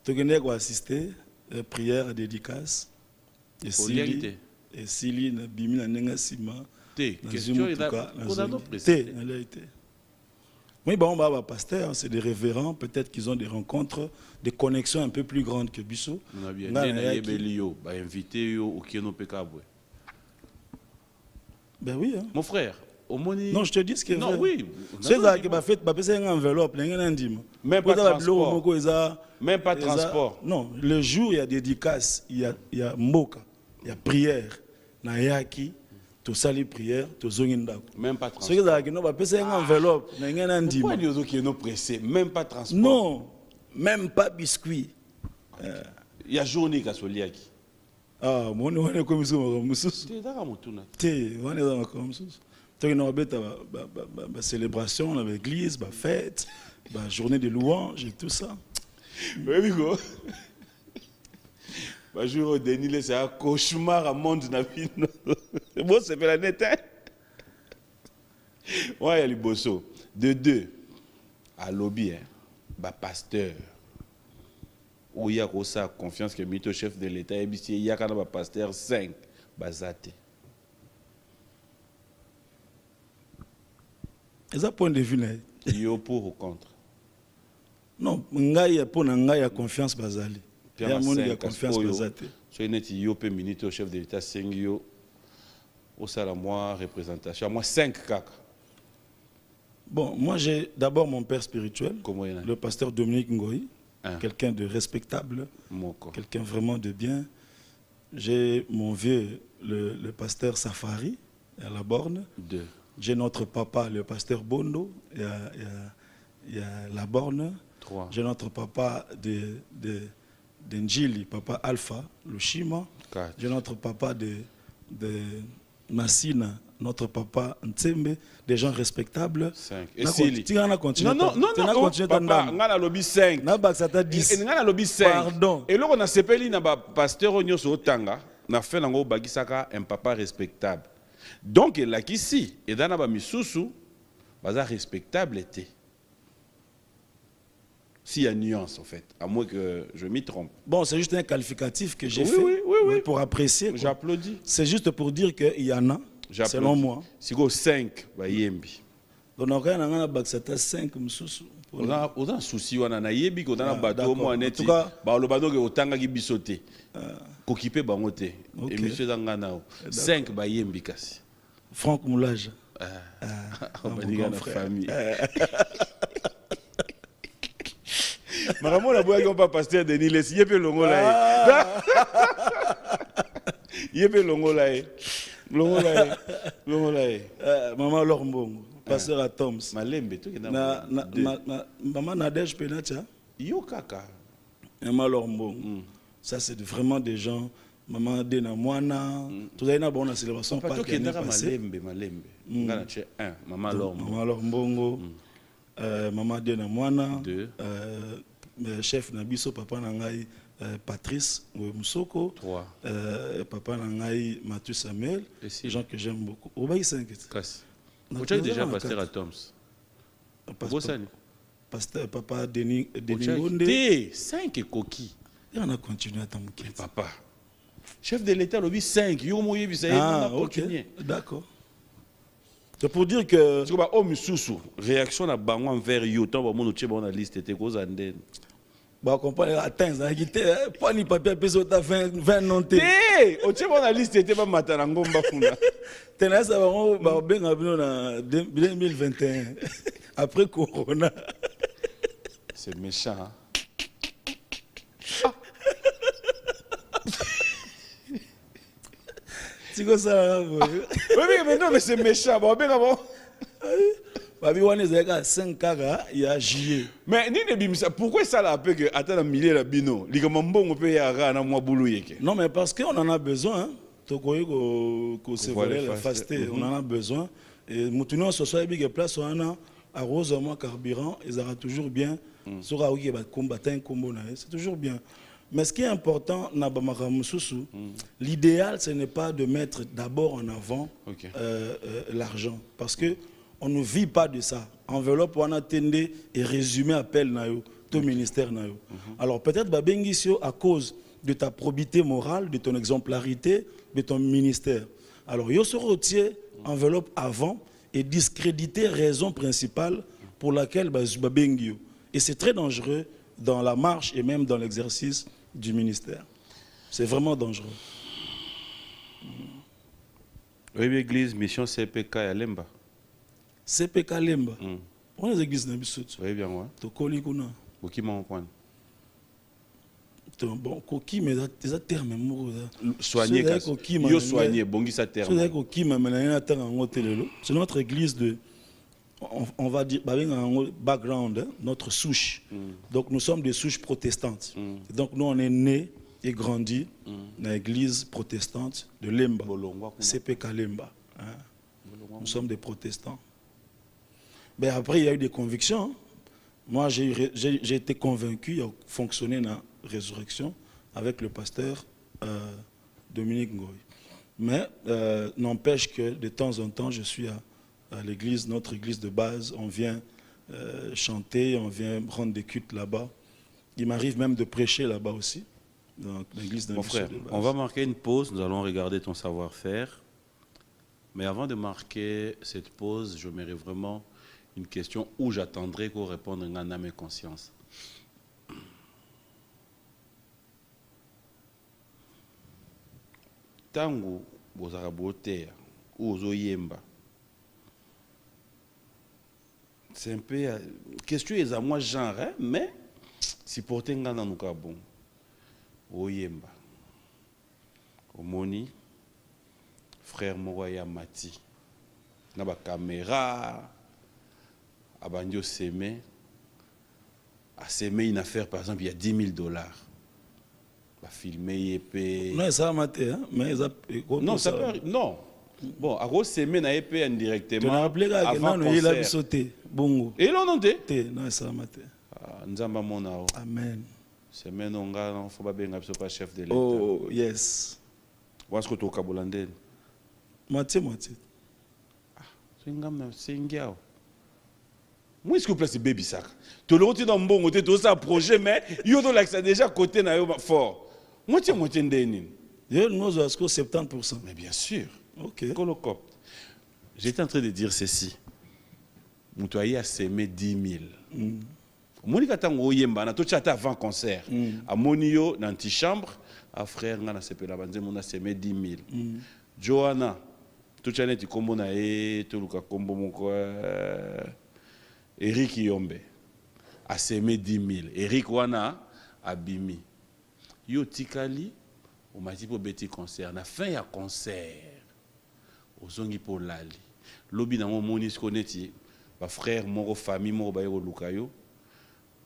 Tu connais quoi assister prière dédicace. Liagité. Et Sili na bimi na nenga sima. Té, Na question Zumu est là. Tuka, na On a Zoli. d'autres Té, préciser. na laïté. Oui, bon, bah, pasteurs, c'est des révérends, peut-être qu'ils ont des rencontres, des connexions un peu plus grandes que Bissot. On a bien Nga dit na na yaki. yebeli yo, ba invité yo au Kieno Pekabwe. Ben oui, hein. Mon frère, au moni. Non, je te dis ce qui est Non, vrai. oui. C'est ça qui va faire, bah, c'est une enveloppe, Même pas transport. Même pas Eza- transport. Non, le jour, il y a dédicace, il y a moka, il y a prière. Na yaki, tout ça, les prières, tout zongindako. Même pas Ce qui transport. est là, c'est une enveloppe, Pourquoi les autres qui sont pressés? Même pas transport. non, même pas biscuit. Il y a journée qui a soliaki. Ah, mon on est comme ça, C'est dans mon tour. on est comme ça. Tu as célébration dans l'église, fête, journée de louange et tout ça. Oui, Bigo. Jour au Denis, c'est un cauchemar à monde na vie. Bon, c'est fait la nette. Ouais, il y a les bossos. De deux, à lobby, hein, pasteur. Où il y a ça confiance que le chef de l'État, il y a un pasteur 5, bazate. Et ça, point de vue, Il y a pour ou contre. non, ngai pour ngai confiance bazali. Il y a monde qui a confiance bazali. Soy net yo pe minute au chef de l'État 5 yo. Au sala moi représentation, moi 5 kaka. Bon, moi j'ai d'abord mon père spirituel, Comment il y en a? le pasteur Dominique Ngoï, Un. quelqu'un de respectable, Moko. quelqu'un vraiment de bien. J'ai mon vieux, le pasteur Safari, à la borne. 2. J'ai notre papa, le pasteur Bondo, il y a la borne. 3. J'ai notre papa de Njili, papa Alpha, le Shima. 4. J'ai notre papa de Massina, notre papa Ntsembe, des gens respectables. 5. Et Na Sili. tu as continué. Non, papa, on a lobby 5. Na bak ça t'a 10. On a lobby 5. Pardon. Et là, on a sepeli na pasteur onyo so tanga, na fait nango bagisaka un papa respectable. Donc, il a ici, et dans la misusu, baza respectable était. S'il y a nuance, en fait, à moins que je m'y trompe. Bon, c'est juste un qualificatif que j'ai Oui, fait oui. pour apprécier. Quoi. J'applaudis. C'est juste pour dire qu'il y en a, J'applaudis. selon moi. Si go 5, bah yembi. Donc, on a un bac, c'était 5 msusu. On a un souci, on a yebi, on a un bateau, d'accord. moi, En net. tout cas- Bah, le bateau, on tanga qui bisoté. Kokipe bangote. Ok. Et monsieur Zanganao. 5, bah yembi kasi. Franck Moulage. On va mon dire grand la frère. famille. Maman, la boîte, on pas pasteur Denis, laisse. Yé pe longo là. Yé pe longo là. Longo là. Maman Lormbongo, pasteur à Toms. Malembe, tout qui est dans Maman Nadège Penatia. Yo kaka. Maman Lormbongo. Ça, c'est vraiment des gens. Maman Dena Moana. Tout ça, il y a une célébration. Pas tout qui est dans Malembe. Ngana tche 1. Maman Lormo. Maman Lormbongo. Maman Dena Moana. 2. Chef Nabiso, papa Nangai Patrice Moussoko. 3. Papa Nangai Mathieu Samuel. Et si. Des gens que j'aime beaucoup. Obaï 5. Kasi. Non, Vous avez nous déjà avons pasteur à quatre. Toms. Pasteur, Pasteur. papa Denis Gonde. T. 5 et coquille. Et on a continué à t'embouquer. Papa. Chef de l'État, lobby 5. Yo moye bisa. Ah, ok. D'accord. C'est pour dire que. Parce que bah, homme sous réaction à bango envers yo, tant bah mon tche bon liste était cause anden. Bah, compagnie atteint, ça a quitté. Pas ni papier, puis t'as 20 non té. Eh, au tche bon liste était pas matanango mbafuna. Tenez ça, on va bien en 2021. Après Corona. C'est méchant. Hein? C'est comme ça. Oui, mais non, mais c'est méchant. Bon, ben avant. Babi wana ezaka 5 kaka ya juillet. Mais ni ne pourquoi ça là peu que attends milieu la bino, likama mbongo pe ya ra na mwa bulu yeke. Non mais parce qu'on en a besoin, tokoye ko se voler la faster, on en a besoin et mutuno so so big place on a arrose moi carburant, ils aura toujours bien sera oui ba combattant combo na, c'est toujours bien. Mais ce qui est important, l'idéal, ce n'est pas de mettre d'abord en avant l'argent. Parce qu'on ne vit pas de ça. Enveloppe, on a tendé et résumé appel au ministère. Alors peut-être, à cause de ta probité morale, de ton exemplarité, de ton ministère. Alors, il se retient enveloppe avant et discréditer raison principale pour laquelle et c'est très dangereux dans la marche et même dans l'exercice du ministère. C'est vraiment dangereux. Oui, l'église, mission CPK à Lemba. CPK Lemba. On est église Nabissout. Oui, bien, ouais. Tokoli kuna. Qui m'en point. Bon, coquille, mais ça terme. Soigner, yo soigner, bongi ça terme. C'est notre église de. On va dire, background, hein, notre souche. Donc nous sommes des souches protestantes. Donc nous on est nés et grandis dans l'église protestante de Lemba, CPK Lemba. Hein. Nous sommes des protestants. Mais après il y a eu des convictions. Hein. Moi j'ai été convaincu, il a fonctionné dans la résurrection avec le pasteur Dominique Ngoy. Mais n'empêche que de temps en temps je suis à l'église, notre église de base, on vient chanter, on vient rendre des cultes là-bas. Il m'arrive même de prêcher là-bas aussi, dans l'église de Mon frère, on va marquer une pause, nous allons regarder ton savoir-faire. Mais avant de marquer cette pause, je mets vraiment une question où j'attendrai qu'on réponde en âme et conscience. Tango, vous avez beauté, ou vous yemba. C'est un peu question est à moi genre hein, mais si porter ngana nuka bon oyemba omoni frère Moya Mati na ba caméra abandio semé a semé une affaire par exemple il y a $10,000 ba filmer épée non ça maté hein mais ça non ça peut non. Bon, à cause semaine à épée indirectement. Avant concert. Bongo. Et là non té. Non ça maté. Nzamba mona. Amen. Semaine on ga on faut pas bien pas chef de l'État. Oh yes. Est-ce que tu as Kabolandé? Moitié. Ah, c'est ngam c'est ngiao. Moi est-ce que place baby sac. Tu le retiens dans bon côté tout ça projet mais yo do like ça déjà côté na yo fort. Moitié ndeni. Yo nous est-ce que 70%. Mais bien sûr. OK. Colocopte. J'étais en train de dire ceci. Moutoye a semé 10 000. Monika tango yemba na tochata avant concert. A monio dans l'antichambre, a frère ngana sepela banze mona semé 10 000. Johanna tochane ti kombo na e toluka kombo moko Eric Yombe a semé 10 000. Eric wana abimi. Yo tikali o mati po beti concert na fin ya concert. Ozongi pour lali lobi na moni skoneti ba frère moko famille moko ba yero lukayo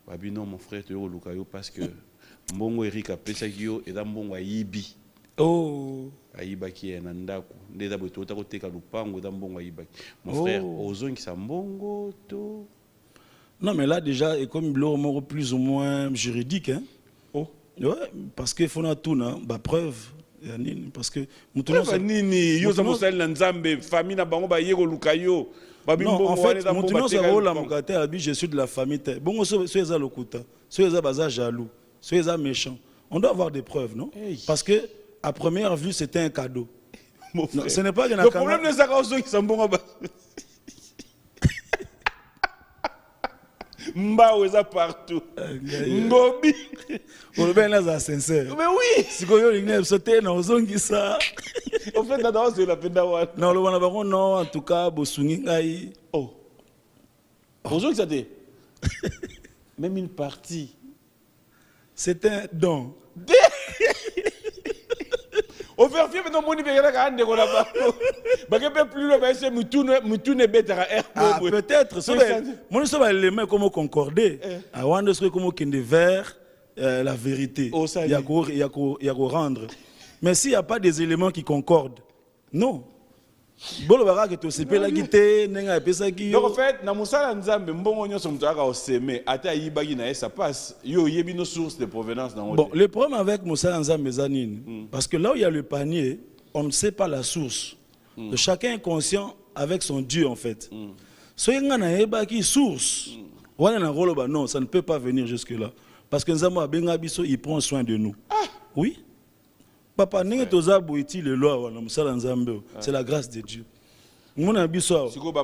babi non mon frère te yero lukayo parce que mbongo Eric a pesa yo et da mbongo ayibi oh ayibaki na ndako ndeza boto ta koteka lupango da mbongo ayibaki mon frère ozongi sa mbongo to non mais là déjà et comme moko plus ou moins juridique hein oh ouais parce que faut na tout na ba preuve parce que famille na bango ba yego lukayo non en fait je suis de la famille bon ceux lokuta ceux baza jaloux ceux méchants on doit avoir des preuves non parce que à première vue c'était un cadeau non, ce n'est pas le problème de ça qui sont bon Mbao est partout. Ngobi. On est là sincère. Mais oui. Si vous avez sauté dans zone ça. En fait, d'abord c'est la peine d'avoir. Non, le wana non, en tout cas, bosungi ngai. Oh. Bonjour que ça t'est. Même une partie. C'est un don. Au vérifier maintenant mon niveau là ande ko là-bas. Ba ke plus là ba c'est mutune betara air. Ah peut-être mon so ba élément comme concorder. À wande ce comme kende vers la vérité. Il y a ko rendre. Mais s'il n'y a pas des éléments qui concordent, non. Donc en fait, dans Moussala Nzambe, mbongo nyonso mtu aka oseme, ata yibagi na ça passe. Yo yebi nos sources de provenance dans. Bon, le problème avec Moussala Nzambe zanine, parce que là où il y a le panier, on ne sait pas la source. De chacun est conscient avec son Dieu en fait. So yengana yebaki source. Non, ça ne peut pas venir jusque là, parce que Nzambe abenga biso, il prend soin de nous. Oui. Papa, c'est la grâce de Dieu. Mon abisso. Siko ba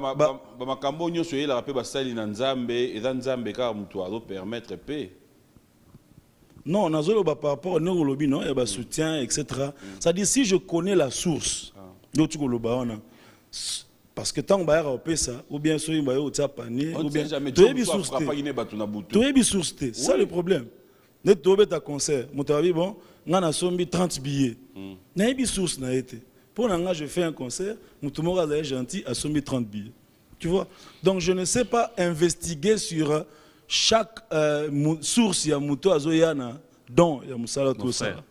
makambo nyonso yela pe basali na Nzambe, eza Nzambe ka mutu alo permettre pe. Non, nazolo ba par rapport au lobby non, il y a soutien etc. Ça dit si je connais la source. D'autres koloba ona. Parce que tant ba ra ça ou bien so yimba yo tsa panier ou bien tu es source. Tu es source. Ça le problème. Net tobe ta concert, motabi bon. Ngana sombi 30 billets. Na yebi source na été. Pour nga je fais un concert, mutumora est gentil a sombi 30 billets. Tu vois? Donc je ne sais pas investiguer sur chaque source ya muto azoyana dont ya musala tout ça.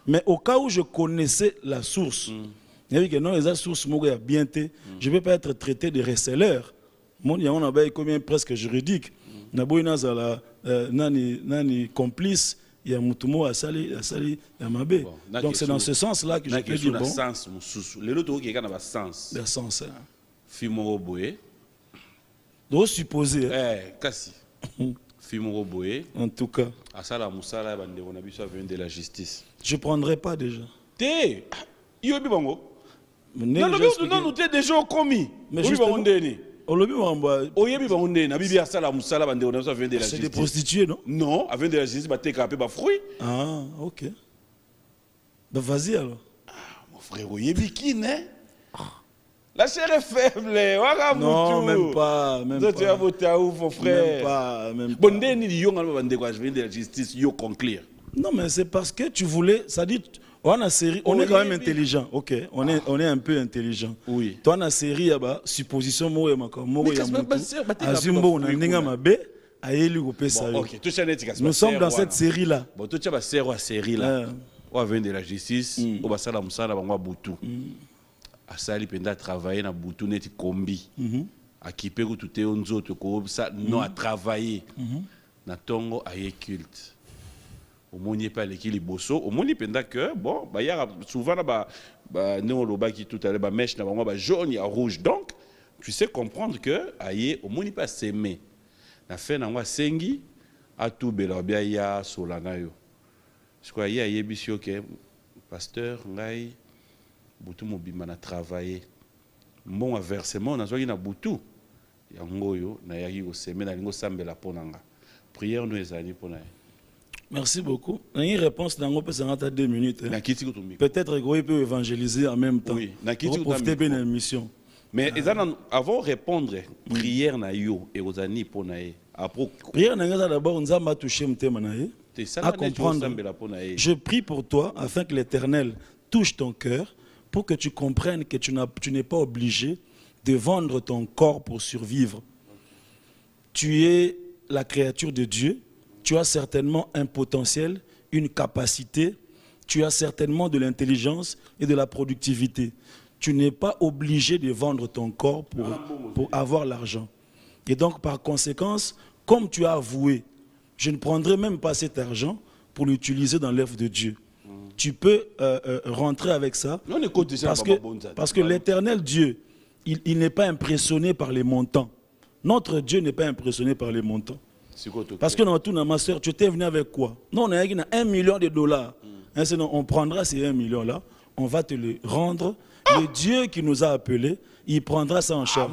Mais au cas où je connaissais la source, il y a non les sources moko ya bien té, je vais pas être traité de receleur. Mon ya on a bail combien presque juridique. Na boyina za la nani complice. Il y a Moutumo à Sali, à Mabé. Donc c'est dans ce sens-là que je peux dire bon. Sens, les autres qui ont sens. Le sens. Fimoro Boé. Donc supposer. Kassi. Fimoro Boé. En tout cas. Asala Moussala, on a vu ça venir de la justice. Je ne prendrai pas déjà. Té. Yobi Bango. Non, nous t'es déjà commis. Mais justement. C'est des prostituées, non? Non, avec de la justice, tu as des fruits. Ah, ok. Ben vas-y alors. Mon frère, la chair est faible. Non, même pas. Même pas. Tu as voté à où, mon frère? Même pas. Non, mais c'est parce que tu voulais. Ça dit. On est quand même intelligent, ok. On est un peu intelligent. Oui. Toi, on a série, il y a supposition, moi, nous sommes dans cette série-là. On vient de la justice, on va faire la moussala, on va boutou. Asali penda travailler na boutou neti kombi. A kipe ko tout on zoto ko ça non à travailler. Na tongo aye culte. Au monde pas l'équilibre bosso au monde penda que bon bah y a souvent là néo loba qui tout à l'heure mèche na ba jaune ya rouge donc tu sais comprendre que aye au monde pas s'aimer na fait na ngwa sengi a tout bela bia ya solana yo je crois y a yebisio que pasteur ngai butu mobima na travailler bon versement na zoki na butu ya ngoyo na yaki ko semer na lingo sambela ponanga prière nous ezali pona. Merci beaucoup. Une réponse dans 2 minutes. Peut-être qu'il peut évangéliser en même temps. Oui. Pour profiter bien de l'émission. Mais avant de répondre, prière na yo et aux amis pour nae. Prière na yo d'abord nous a touché m'tema nae. À comprendre. Je prie pour toi afin que l'Éternel touche ton cœur pour que tu comprennes que tu n'es pas obligé de vendre ton corps pour survivre. Tu es la créature de Dieu. Tu as certainement un potentiel, une capacité, tu as certainement de l'intelligence et de la productivité. Tu n'es pas obligé de vendre ton corps pour avoir l'argent. Et donc, par conséquence, comme tu as avoué, je ne prendrai même pas cet argent pour l'utiliser dans l'œuvre de Dieu. Tu peux rentrer avec ça parce que l'Éternel Dieu, il n'est pas impressionné par les montants. Notre Dieu n'est pas impressionné par les montants. Parce que ma soeur, tu étais venu avec quoi? Non, on a $1 million. On prendra ces 1 million là, on va te le rendre. Le Dieu qui nous a appelés, il prendra ça en charge.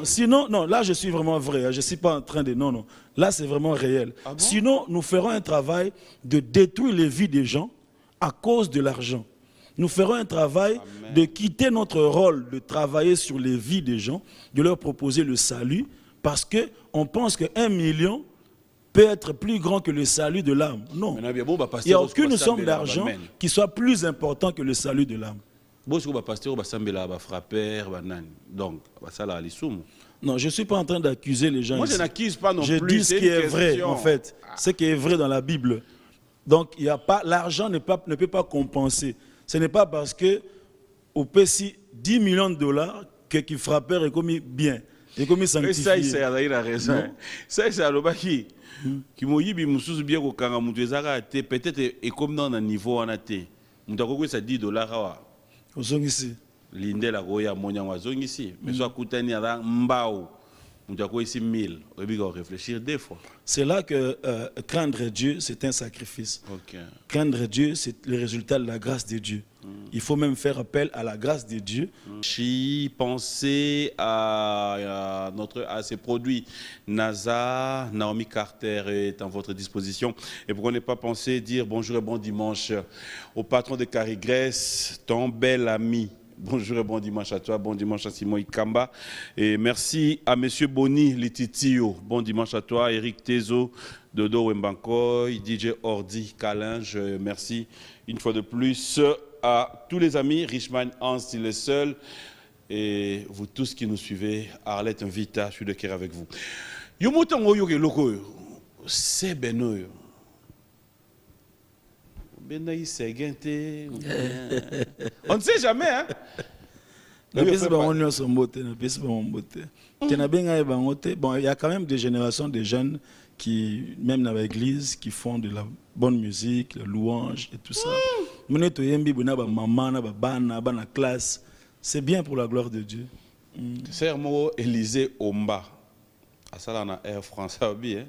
Sinon, là je suis vraiment vrai, je ne suis pas en train de... Non, là c'est vraiment réel. Ah bon? Sinon, nous ferons un travail de détruire les vies des gens à cause de l'argent. Nous ferons un travail de quitter notre rôle, de travailler sur les vies des gens, de leur proposer le salut, parce qu'on pense que 1 million, peut être plus grand que le salut de l'âme. Non. Il n'y a aucune somme d'argent qui soit plus important que le salut de l'âme. Donc, non, je ne suis pas en train d'accuser les gens. Moi, je n'accuse pas non plus. Je dis ce qui est vrai, en fait. Ce qui est vrai dans la Bible. Donc, l'argent ne peut pas compenser. Ce n'est pas parce que au PSI 10 millions de dollars que qui frappeur est commis bien. Et commis sanctifié. Ça, il a raison. Ça, c'est le baki. Qui m'a dit, peut-être, et comme dans un niveau en athée. Nous avons 10 dollars. Ici. Linde la goya monya wazongi ici mais soit kutani ala mbao mutako ici 1000 on réfléchir deux fois. C'est là que craindre Dieu c'est un sacrifice. Okay. Craindre Dieu c'est le résultat de la grâce de Dieu. Il faut même faire appel à la grâce de Dieu. Pensez à ces produits. NASA, Naomi Carter est en votre disposition. Et pourquoi ne pas penser dire bonjour et bon dimanche au patron de Carigresse, ton bel ami. Bonjour et bon dimanche à toi, bon dimanche à Simon Ikamba. Et merci à Monsieur Boni Lititio. Bon dimanche à toi, Eric Tezo, Dodo Wembankoy, DJ Ordi Calinge. Merci une fois de plus à tous les amis. Richman Hans, il est seul. Et vous tous qui nous suivez, Arlette Invita, je suis de cœur avec vous. C'est Benoît. On ne sait jamais, hein? Bon, il y a quand même des générations de jeunes qui, même dans l'église, qui font de la bonne musique, la louange et tout ça. C'est bien pour la gloire de Dieu. C'est moi, Élisée Omba. À ça, là, on a Air France, ça va bien.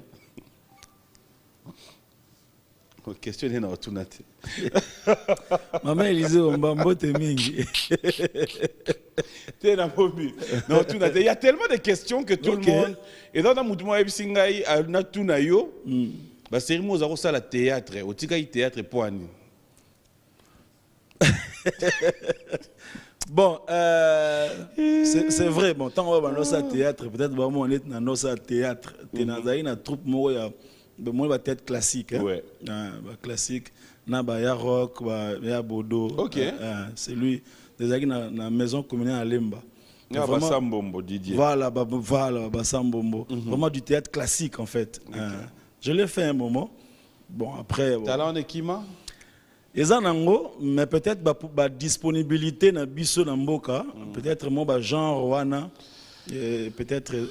Question est dans tout naté. Maman Élisée Omba, mbote mingi. Il y a tellement de questions que tout le monde. Et dans le mouvement Ebsingaï, on a tout nayo. C'est moi qui ça le théâtre. Au théâtre pour Annie. Bon, c'est vrai. Bon, tant qu'on va dans le théâtre, peut-être on est dans le théâtre. Tu es dans une troupe, moi, peut-être classique. Hein? Ouais. Classique. Il y a rock, il y a Bodo. Ok. C'est lui. Déjà, dans la maison communale à Lemba. Il y a Bassambombo, Didier. Voilà, Bassambombo. Vraiment du théâtre classique, en fait. Okay. Je l'ai fait un moment. Bon, après. Tu as là en équipement? Et ça, mais peut-être la disponibilité dans biso dans Mboka, peut-être moi genre wana, peut-être les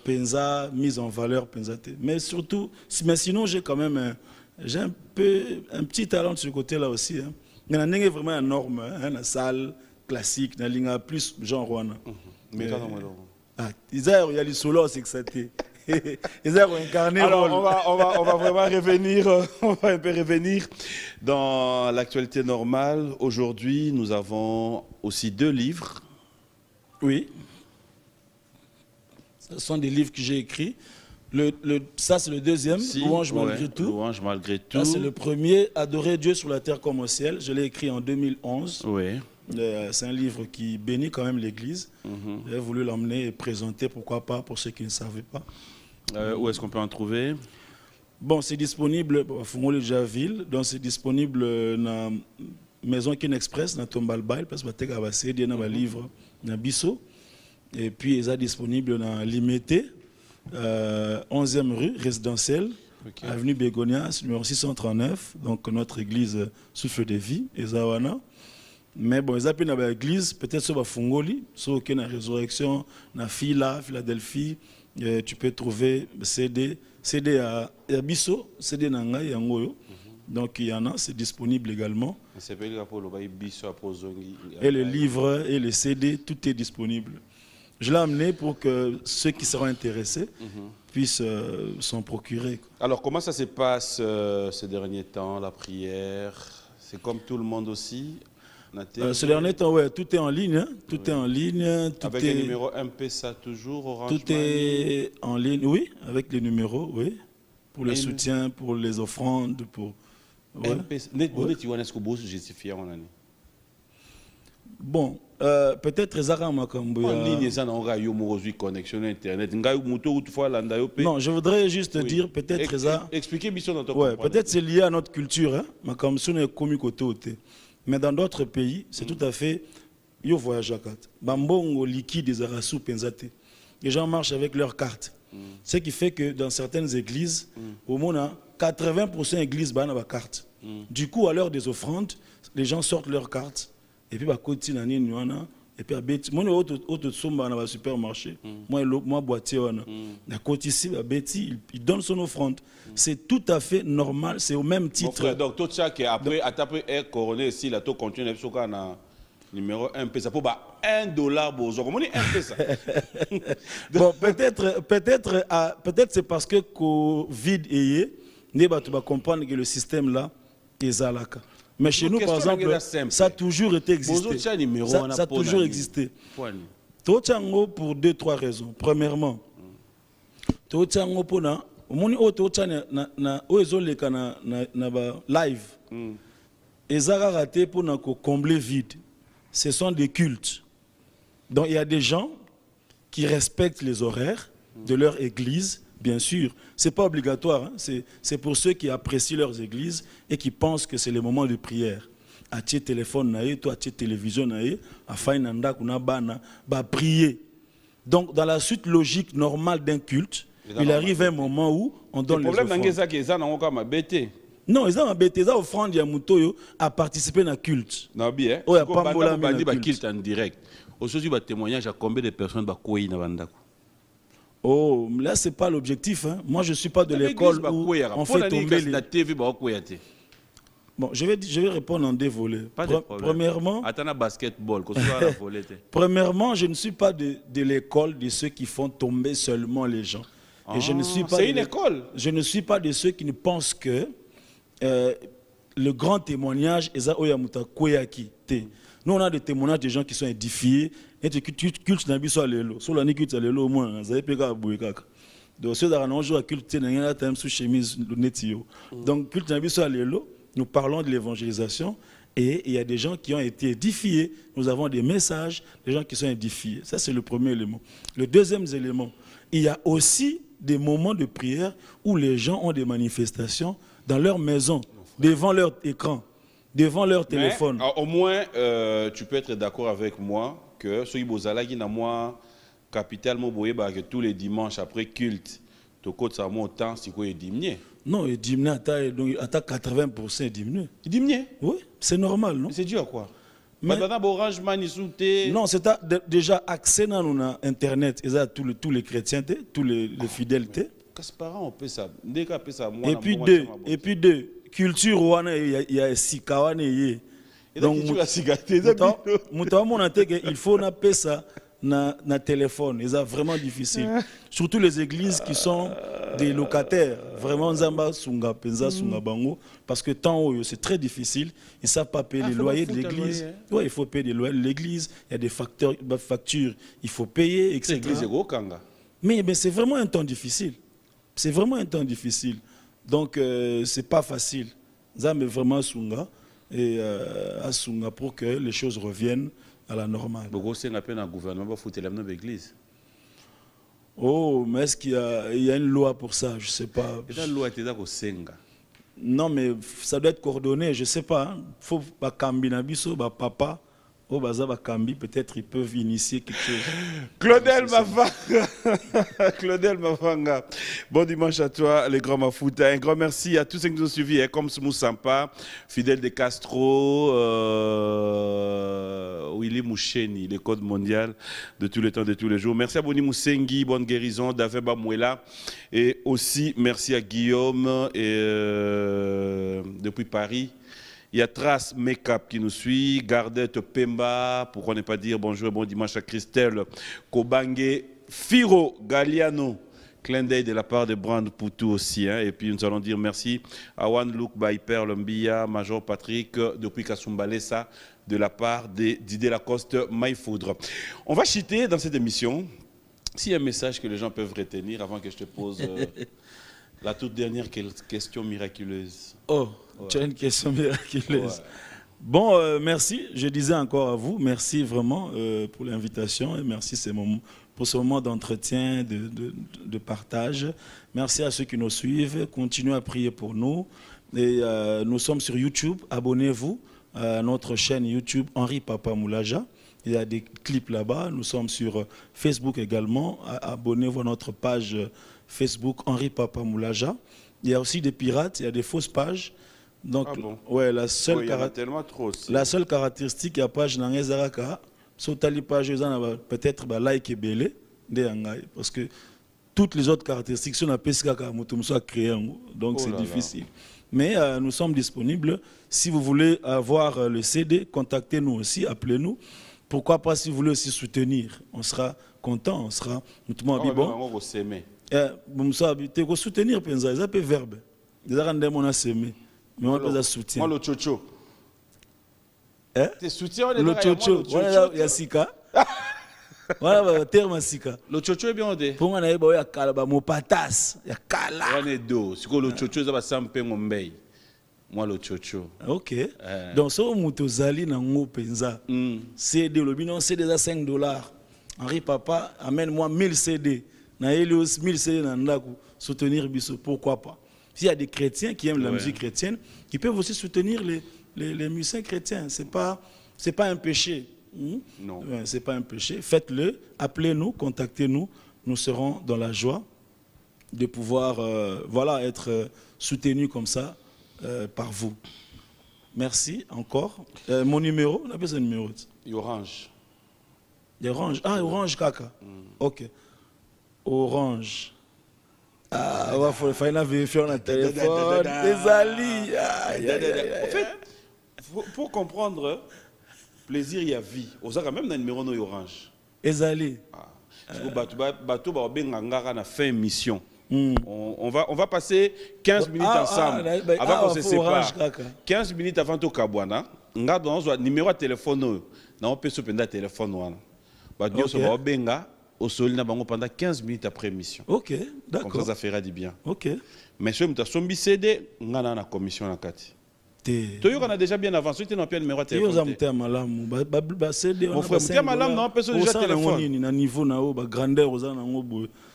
penza mise en valeur penzate. Mais surtout, mais sinon j'ai quand même j'ai un petit talent de ce côté-là aussi. Hein. Mais on est vraiment énorme, hein, la salle classique, dans l'inga plus genre wana. Mais il y a les solos, c'est que ça t'est. Alors on va vraiment revenir, on va un peu revenir dans l'actualité normale. Aujourd'hui, nous avons aussi 2 livres. Oui. Ce sont des livres que j'ai écrits. Ça, c'est le deuxième, Louange malgré tout. Louange malgré tout. Ça, c'est le premier, Adorer Dieu sur la terre comme au ciel. Je l'ai écrit en 2011. Oui. C'est un livre qui bénit quand même l'Église. J'ai voulu l'emmener et présenter, pourquoi pas, pour ceux qui ne savaient pas. Où est-ce qu'on peut en trouver? Bon, c'est disponible à Fongole-Javille, donc c'est disponible dans la Maison Kin Express, dans Tombalbaï, parce que il y a un livre dans Bisso. Et puis, il est disponible dans Limité, 11e rue, résidentielle, okay. Avenue Bégonias, numéro 639, donc notre église Souffle de Vie, Ezawana. Mais bon, ils appellent dans l'église, peut-être sur Fongoli, sur la résurrection, dans Philadelphie. Tu peux trouver CD à Bisso, CD Nanga et Angoyo. Donc il y en a, c'est disponible également. Et le livre et les CD, tout est disponible. Je l'ai amené pour que ceux qui seront intéressés puissent s'en procurer. Alors comment ça se passe ces derniers temps, la prière? C'est comme tout le monde aussi? Ces derniers temps, ouais, tout est en ligne. Hein. Tout est en ligne. Tout avec est... les numéros M-Pesa toujours, Orange Tout est en ligne, oui, avec les numéros, oui. Pour le soutien, pour les offrandes, pour... Ouais. Bon, peut-être Ezara Makambo. En ligne, ça n'a pas eu connexion Internet. Non, je voudrais juste dire, peut-être Ezara. Expliquez mission dans ton Ouais, peut-être c'est lié à notre culture, hein. Makambo, on est commis côté. Mais dans d'autres pays, c'est tout à fait. Yo voyage à carte. Bambongo liquide des arasou penzate. Les gens marchent avec leurs cartes. Ce qui fait que dans certaines églises, au moins 80% d'églises ont des cartes. Du coup, à l'heure des offrandes, les gens sortent leurs cartes. Et puis, et puis, moi, dans le supermarché, moi, boîtier, il donne son offrande. C'est tout à fait normal, c'est au même titre. Frère, donc, tout ça qui après, est couronné, si la taux continue, numéro 1 pesa pour $1 bozo comment on 1 pesa. Bon, peut-être c'est parce que Covid est né ba tu vas comprendre que le système là est zalaka. Mais chez nous par exemple ça a toujours été existé. Ça a toujours existé. Tochango pour 2-3 raisons. Premièrement, Tochango pour na omoni o tochana na o ezoleka na ba live. Ezara raté pour na ko combler vide. Ce sont des cultes. Donc il y a des gens qui respectent les horaires de leur église, bien sûr. Ce n'est pas obligatoire, hein. C'est pour ceux qui apprécient leurs églises et qui pensent que c'est le moment de prière. Atie téléphone, toi atie télévision, prier. Donc dans la suite logique normale d'un culte, il arrive un moment où on donne les offrandes. Non, ils ont embêté, ils ont offrande à participer à un culte. Non, bien. Oh, il y a pas de culte en direct. Aujourd'hui, il y a témoignage à combien de personnes qui ont. Oh, là, ce n'est pas l'objectif. Hein. Moi, je ne suis pas de l'école où on fait tomber les... Bon, je vais répondre en 2 volets. Premièrement, premièrement, je ne suis pas de l'école de ceux qui font tomber seulement les gens. Et je ne suis pas c'est une école. Je ne suis pas de ceux qui ne pensent que le grand témoignage est à Oyamuta Koyaki. Nous, on a des témoignages de gens qui sont édifiés. Et tu cultes dans le lelo. Sur la culte lelo au moins, vous avez payé à Bouekaka. Donc, ceux qui ont joué à culte, ils ont sous chemise netio. Donc, culte dans le lelo, nous parlons de l'évangélisation. Et il y a des gens qui ont été édifiés. Nous avons des messages, des gens qui sont édifiés. Ça, c'est le premier élément. Le deuxième élément, il y a aussi des moments de prière où les gens ont des manifestations dans leur maison, devant leur écran, devant leur téléphone. Mais, au moins, tu peux être d'accord avec moi que ce qui est moi, capitalement, que tous les dimanches après culte, tu côté ça monte si quoi est diminué. Non, il diminue à 80% diminué. Il diminue? Oui, c'est normal, non? C'est dû à quoi? Mais non, c'est déjà accès dans Internet, tous les chrétiens, tous les fidèles. Et puis deux, culture, il y a Sikawane. Donc, il faut appeler ça na téléphone. C'est vraiment difficile. Surtout les églises qui sont des locataires. Vraiment, parce que c'est très difficile. Ils ne savent pas payer les loyers de l'église. Ouais, il faut payer les loyers de l'église. Il y a des factures, il faut payer, etc. Mais c'est vraiment un temps difficile. C'est vraiment un temps difficile. Donc, ce n'est pas facile. Ça me vraiment sunga et à sunga pour que les choses reviennent à la normale. Oh, mais est-ce qu'il y a une loi pour ça? Je ne sais pas. Non, mais ça doit être coordonné, je ne sais pas. Il faut que Kambinabiso, papa, peut-être ils peuvent initier quelque chose. Claudel Mafanga. Claudel Mafanga. Bon dimanche à toi, les grands Mafouta. Un grand merci à tous ceux qui nous ont suivis, comme Smou Sampa, Fidel de Castro, Willy Moucheni, les codes mondiaux de tous les temps, de tous les jours. Merci à Boni Moussengi, bonne guérison, David Bamouela. Et aussi, merci à Guillaume et, depuis Paris. Il y a Trace Makeup qui nous suit, Gardette Pemba, pourquoi ne pas dire bonjour et bon dimanche à Christelle, Kobange, Firo Galliano, clin d'œil de la part de Brand Poutou aussi. Hein. Et puis nous allons dire merci à One Look by Perle Mbia, Major Patrick, depuis Kasumbalesa, de la part de Didier Lacoste, Maïfoudre. On va chiter dans cette émission. S'il y a un message que les gens peuvent retenir avant que je te pose la toute dernière question miraculeuse. Oh, ouais. Tu as une question miraculeuse. Bon, merci. Je disais encore à vous, merci vraiment pour l'invitation et merci pour ce moment d'entretien, de partage. Merci à ceux qui nous suivent. Continuez à prier pour nous. Et nous sommes sur YouTube. Abonnez-vous à notre chaîne YouTube Henri Papa Moulaja. Il y a des clips là-bas. Nous sommes sur Facebook également. Abonnez-vous à notre page Facebook Henri Papa Moulaja. Il y a aussi des pirates, il y a des fausses pages. Donc, ouais, la seule caractéristique de la page Nangezaraka, c'est page peut-être like et belé, parce que toutes les autres caractéristiques sont créées, donc c'est difficile. Mais nous sommes disponibles. Si vous voulez avoir le CD, contactez-nous aussi, appelez-nous. Pourquoi pas si vous voulez aussi soutenir, on sera content, on sera bon. Soutenir, c'est un peu verbe. On a semé. Mais on peut soutien. Moi, le chocho. Tu soutiens le chocho. Voilà, il y a Sika. Voilà le terme Sika. Le chocho est bien odé. Pour moi, il y a Kalaba, mon patas. Il y a Kala. On est deux. Si le chocho, ça va s'amper mon mbey. Moi, le chocho. Ok. Donc, si vous avez un penza, CD, le bilan CD à $5. Henri Papa, amène-moi 1000 CD. Na Helios 1000 CD soutenir Bissot, pourquoi pas? S'il y a des chrétiens qui aiment la musique chrétienne, ils peuvent aussi soutenir les musiciens chrétiens. C'est pas un péché. Non. C'est pas un péché. Faites-le, appelez-nous, contactez-nous. Nous serons dans la joie de pouvoir être soutenus comme ça par vous. Merci encore. Mon numéro, on a besoin de numéro. Orange. Orange. Ah, Orange Kaka. Ok. Orange. Ah, il faut vérifier dans le téléphone. Désolé. En fait, pour comprendre, plaisir, il y a vie. On a quand même un numéro no Orange. Désolé. Bateau a fait une mission. On va passer 15 minutes ensemble avant qu'on se sépare. 15 minutes avant tout Kabwana. On a un numéro de téléphone. On peut se prendre téléphone. Au sol pendant 15 minutes après émission. Ok, d'accord. Comme ça fera du bien. Ok. Mais si tu as un CD, on a une commission en Kati. Tu as déjà bien avancé, tu n'as pas le numéro de téléphone. Tu as mon frère, tu as mal, non, personne déjà téléphone. Na niveau na o ba grandeur aux ans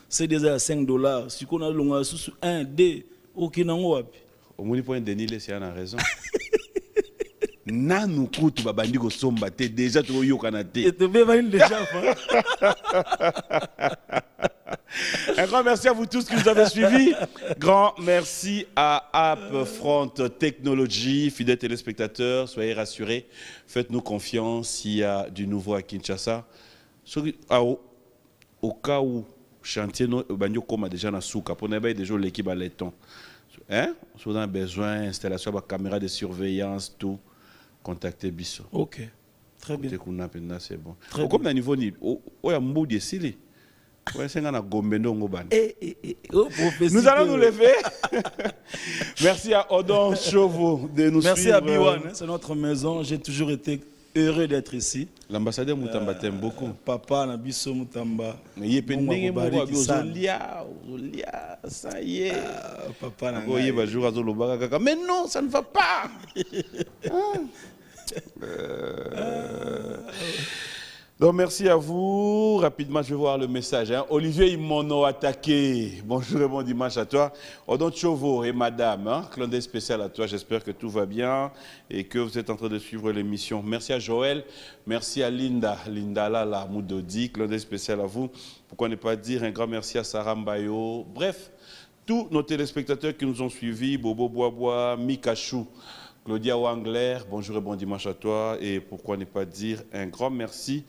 c'est déjà à $5. Si on a longa sous 1 D, OK na wapi. Au moins point Denis, c'est une raison. Nanu kutu babandi ko somba te déjà to yokana te. Et te bevaline déjà. Un grand merci à vous tous qui nous avez suivis. Grand merci à Upfront Technology, fidèles téléspectateurs, soyez rassurés, faites-nous confiance s'il y a du nouveau à Kinshasa. Au cas où chantier bandio comme déjà na souka pour ne pas déjà l'équipe à l'éton. Hein? Si vous avez besoin d'installation de caméra de surveillance tout. Contactez Bissot. Ok, très bien. C'est bon. Comme dans le niveau, il y a un mot de Sili. Nous allons nous lever. Merci à Odon Chauveau de nous suivre. Merci à Biwan, c'est notre maison. J'ai toujours été heureux d'être ici. L'ambassadeur Moutamba t'aime beaucoup. Papa Nabiso Moutamba. Mais il est pending ça y est. Papa mais non, ça ne va pas. Donc merci à vous. Rapidement, je vais voir le message. Olivier Imono attaqué. Bonjour et bon dimanche à toi. Odon Chauveau et madame, clin d'œil spécial à toi. J'espère que tout va bien et que vous êtes en train de suivre l'émission. Merci à Joël. Merci à Linda. Linda Lala Moudodi. Clin d'œil spécial à vous. Pourquoi ne pas dire un grand merci à Sarah Mbayo. Bref, tous nos téléspectateurs qui nous ont suivis. Bobo Boisbois, Mikachou. Claudia Wangler, bonjour et bon dimanche à toi. Et pourquoi ne pas dire un grand merci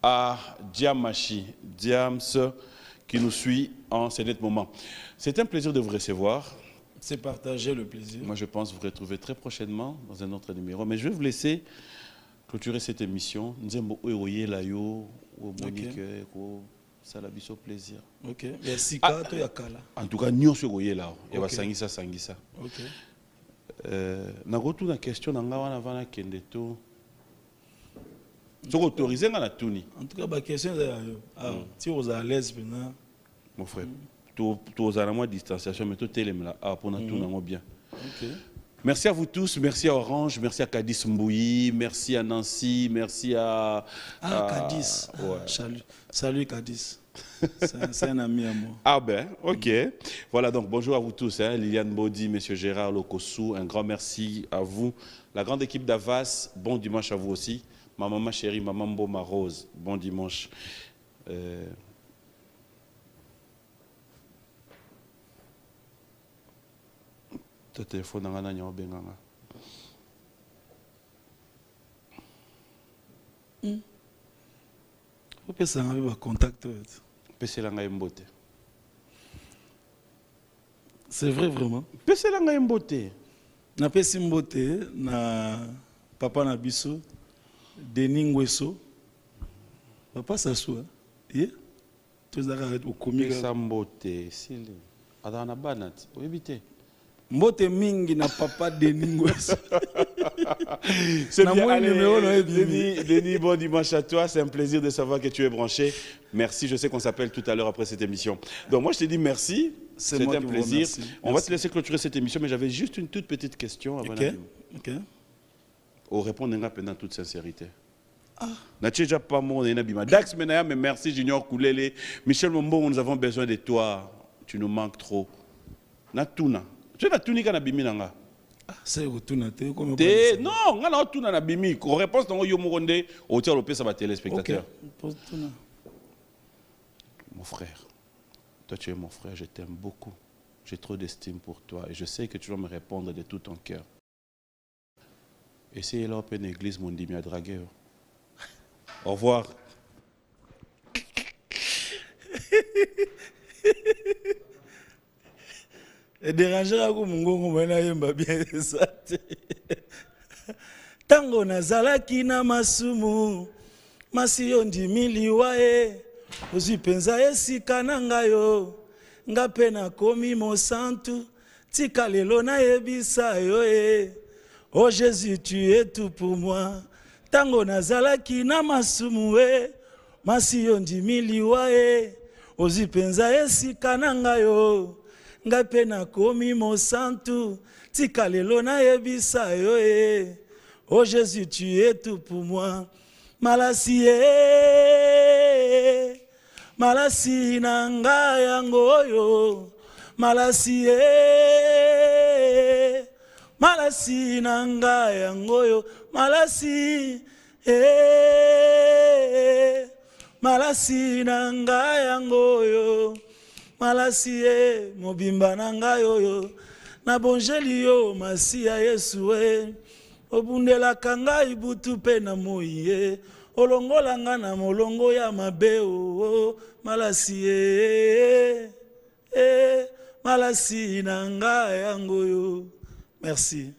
à Diamachi, Diams, qui nous suit en ce net moment. C'est un plaisir de vous recevoir. C'est partager le plaisir. Moi, je pense vous retrouver très prochainement dans un autre numéro. Mais je vais vous laisser clôturer cette émission. Nous aimons Monique, ça l'a biso plaisir. Ok. Merci. En tout cas, nous sommes là. Il va sangisa. Ok. Na retour la question na ngawana avant kende to so autorisé na tuni en tout cas ba question si vous êtes à l'aise maintenant mon frère to aux à la distanciation mais to télémla pour na tout nango bien. OK Merci à vous tous, merci à Orange, merci à Kadis Mbouyi, merci à Nancy, merci à... Kadis. Ouais. Salut Kadis. C'est un ami à moi. Ah ben, ok. Voilà, donc bonjour à vous tous. Hein. Liliane Bodi, M. Gérard Lokossou, un grand merci à vous. La grande équipe d'Avas, bon dimanche à vous aussi. Ma maman chérie, ma maman ma Rose, bon dimanche. Ton téléphone n'a pas de benganga. Faut que ça ait un contact. PC langa mbote. C'est vrai vraiment. PC langa mbote. Na pesi mbote na papa na biso Denis Ngweso. Papa Sassou. Eh? Tous arrêtent au comique. Pesa mbote, sile. Adana banat, éviter. Mbote mingi na papa Denis Ngweso. C'est bien, allez, Denis, bon dimanche à toi. C'est un plaisir de savoir que tu es branché. Merci, je sais qu'on s'appelle tout à l'heure après cette émission. Donc moi, je te dis merci. C'est un plaisir. On va te laisser clôturer cette émission, mais j'avais juste une toute petite question avant la au répondre pendant toute sincérité. Déjà pas mon Dax Menaya, mais merci Junior Koulele. Michel Mombo, nous avons besoin de toi. Tu nous manques trop. Natuna. Tu es Natunika na biminanga. C'est Otuna. Non, on a Otuna na bimi. En réponse, on a Yomuronde, au tir le sa téléspectateur. Mon frère, toi tu es mon frère, je t'aime beaucoup. J'ai trop d'estime pour toi et je sais que tu vas me répondre de tout ton cœur. Essayez là, une église, mon dimi à draguer. Au revoir. Et déranger à Mungongo Manayemba bien ça. Tango nazalaki na masumu masiyo ndimili wae ozipenza esika na ngayo ngape na komi mosantu tika lelo na yebisa yo e. Oh Jésus, tu es tout pour moi. Tango nazalaki na masumu e masiyo ndimili wae ozipenza esika na ngayo ngape na komi mosantu tika lelo na yebisa yo e. Oh Jésus, tu es tout pour moi. Malasi e malasi na ngai yango yo malasi e malasi na ngai yango yo malasi e malasi na ngai yango yo malasi e mobimba na ngai yo na bonjeli yo masiya Yesu e obundelaka ngai butu pe na moyi olongolanga na molongo ya mabe o malasi e malasi na ngai yango yo. Merci.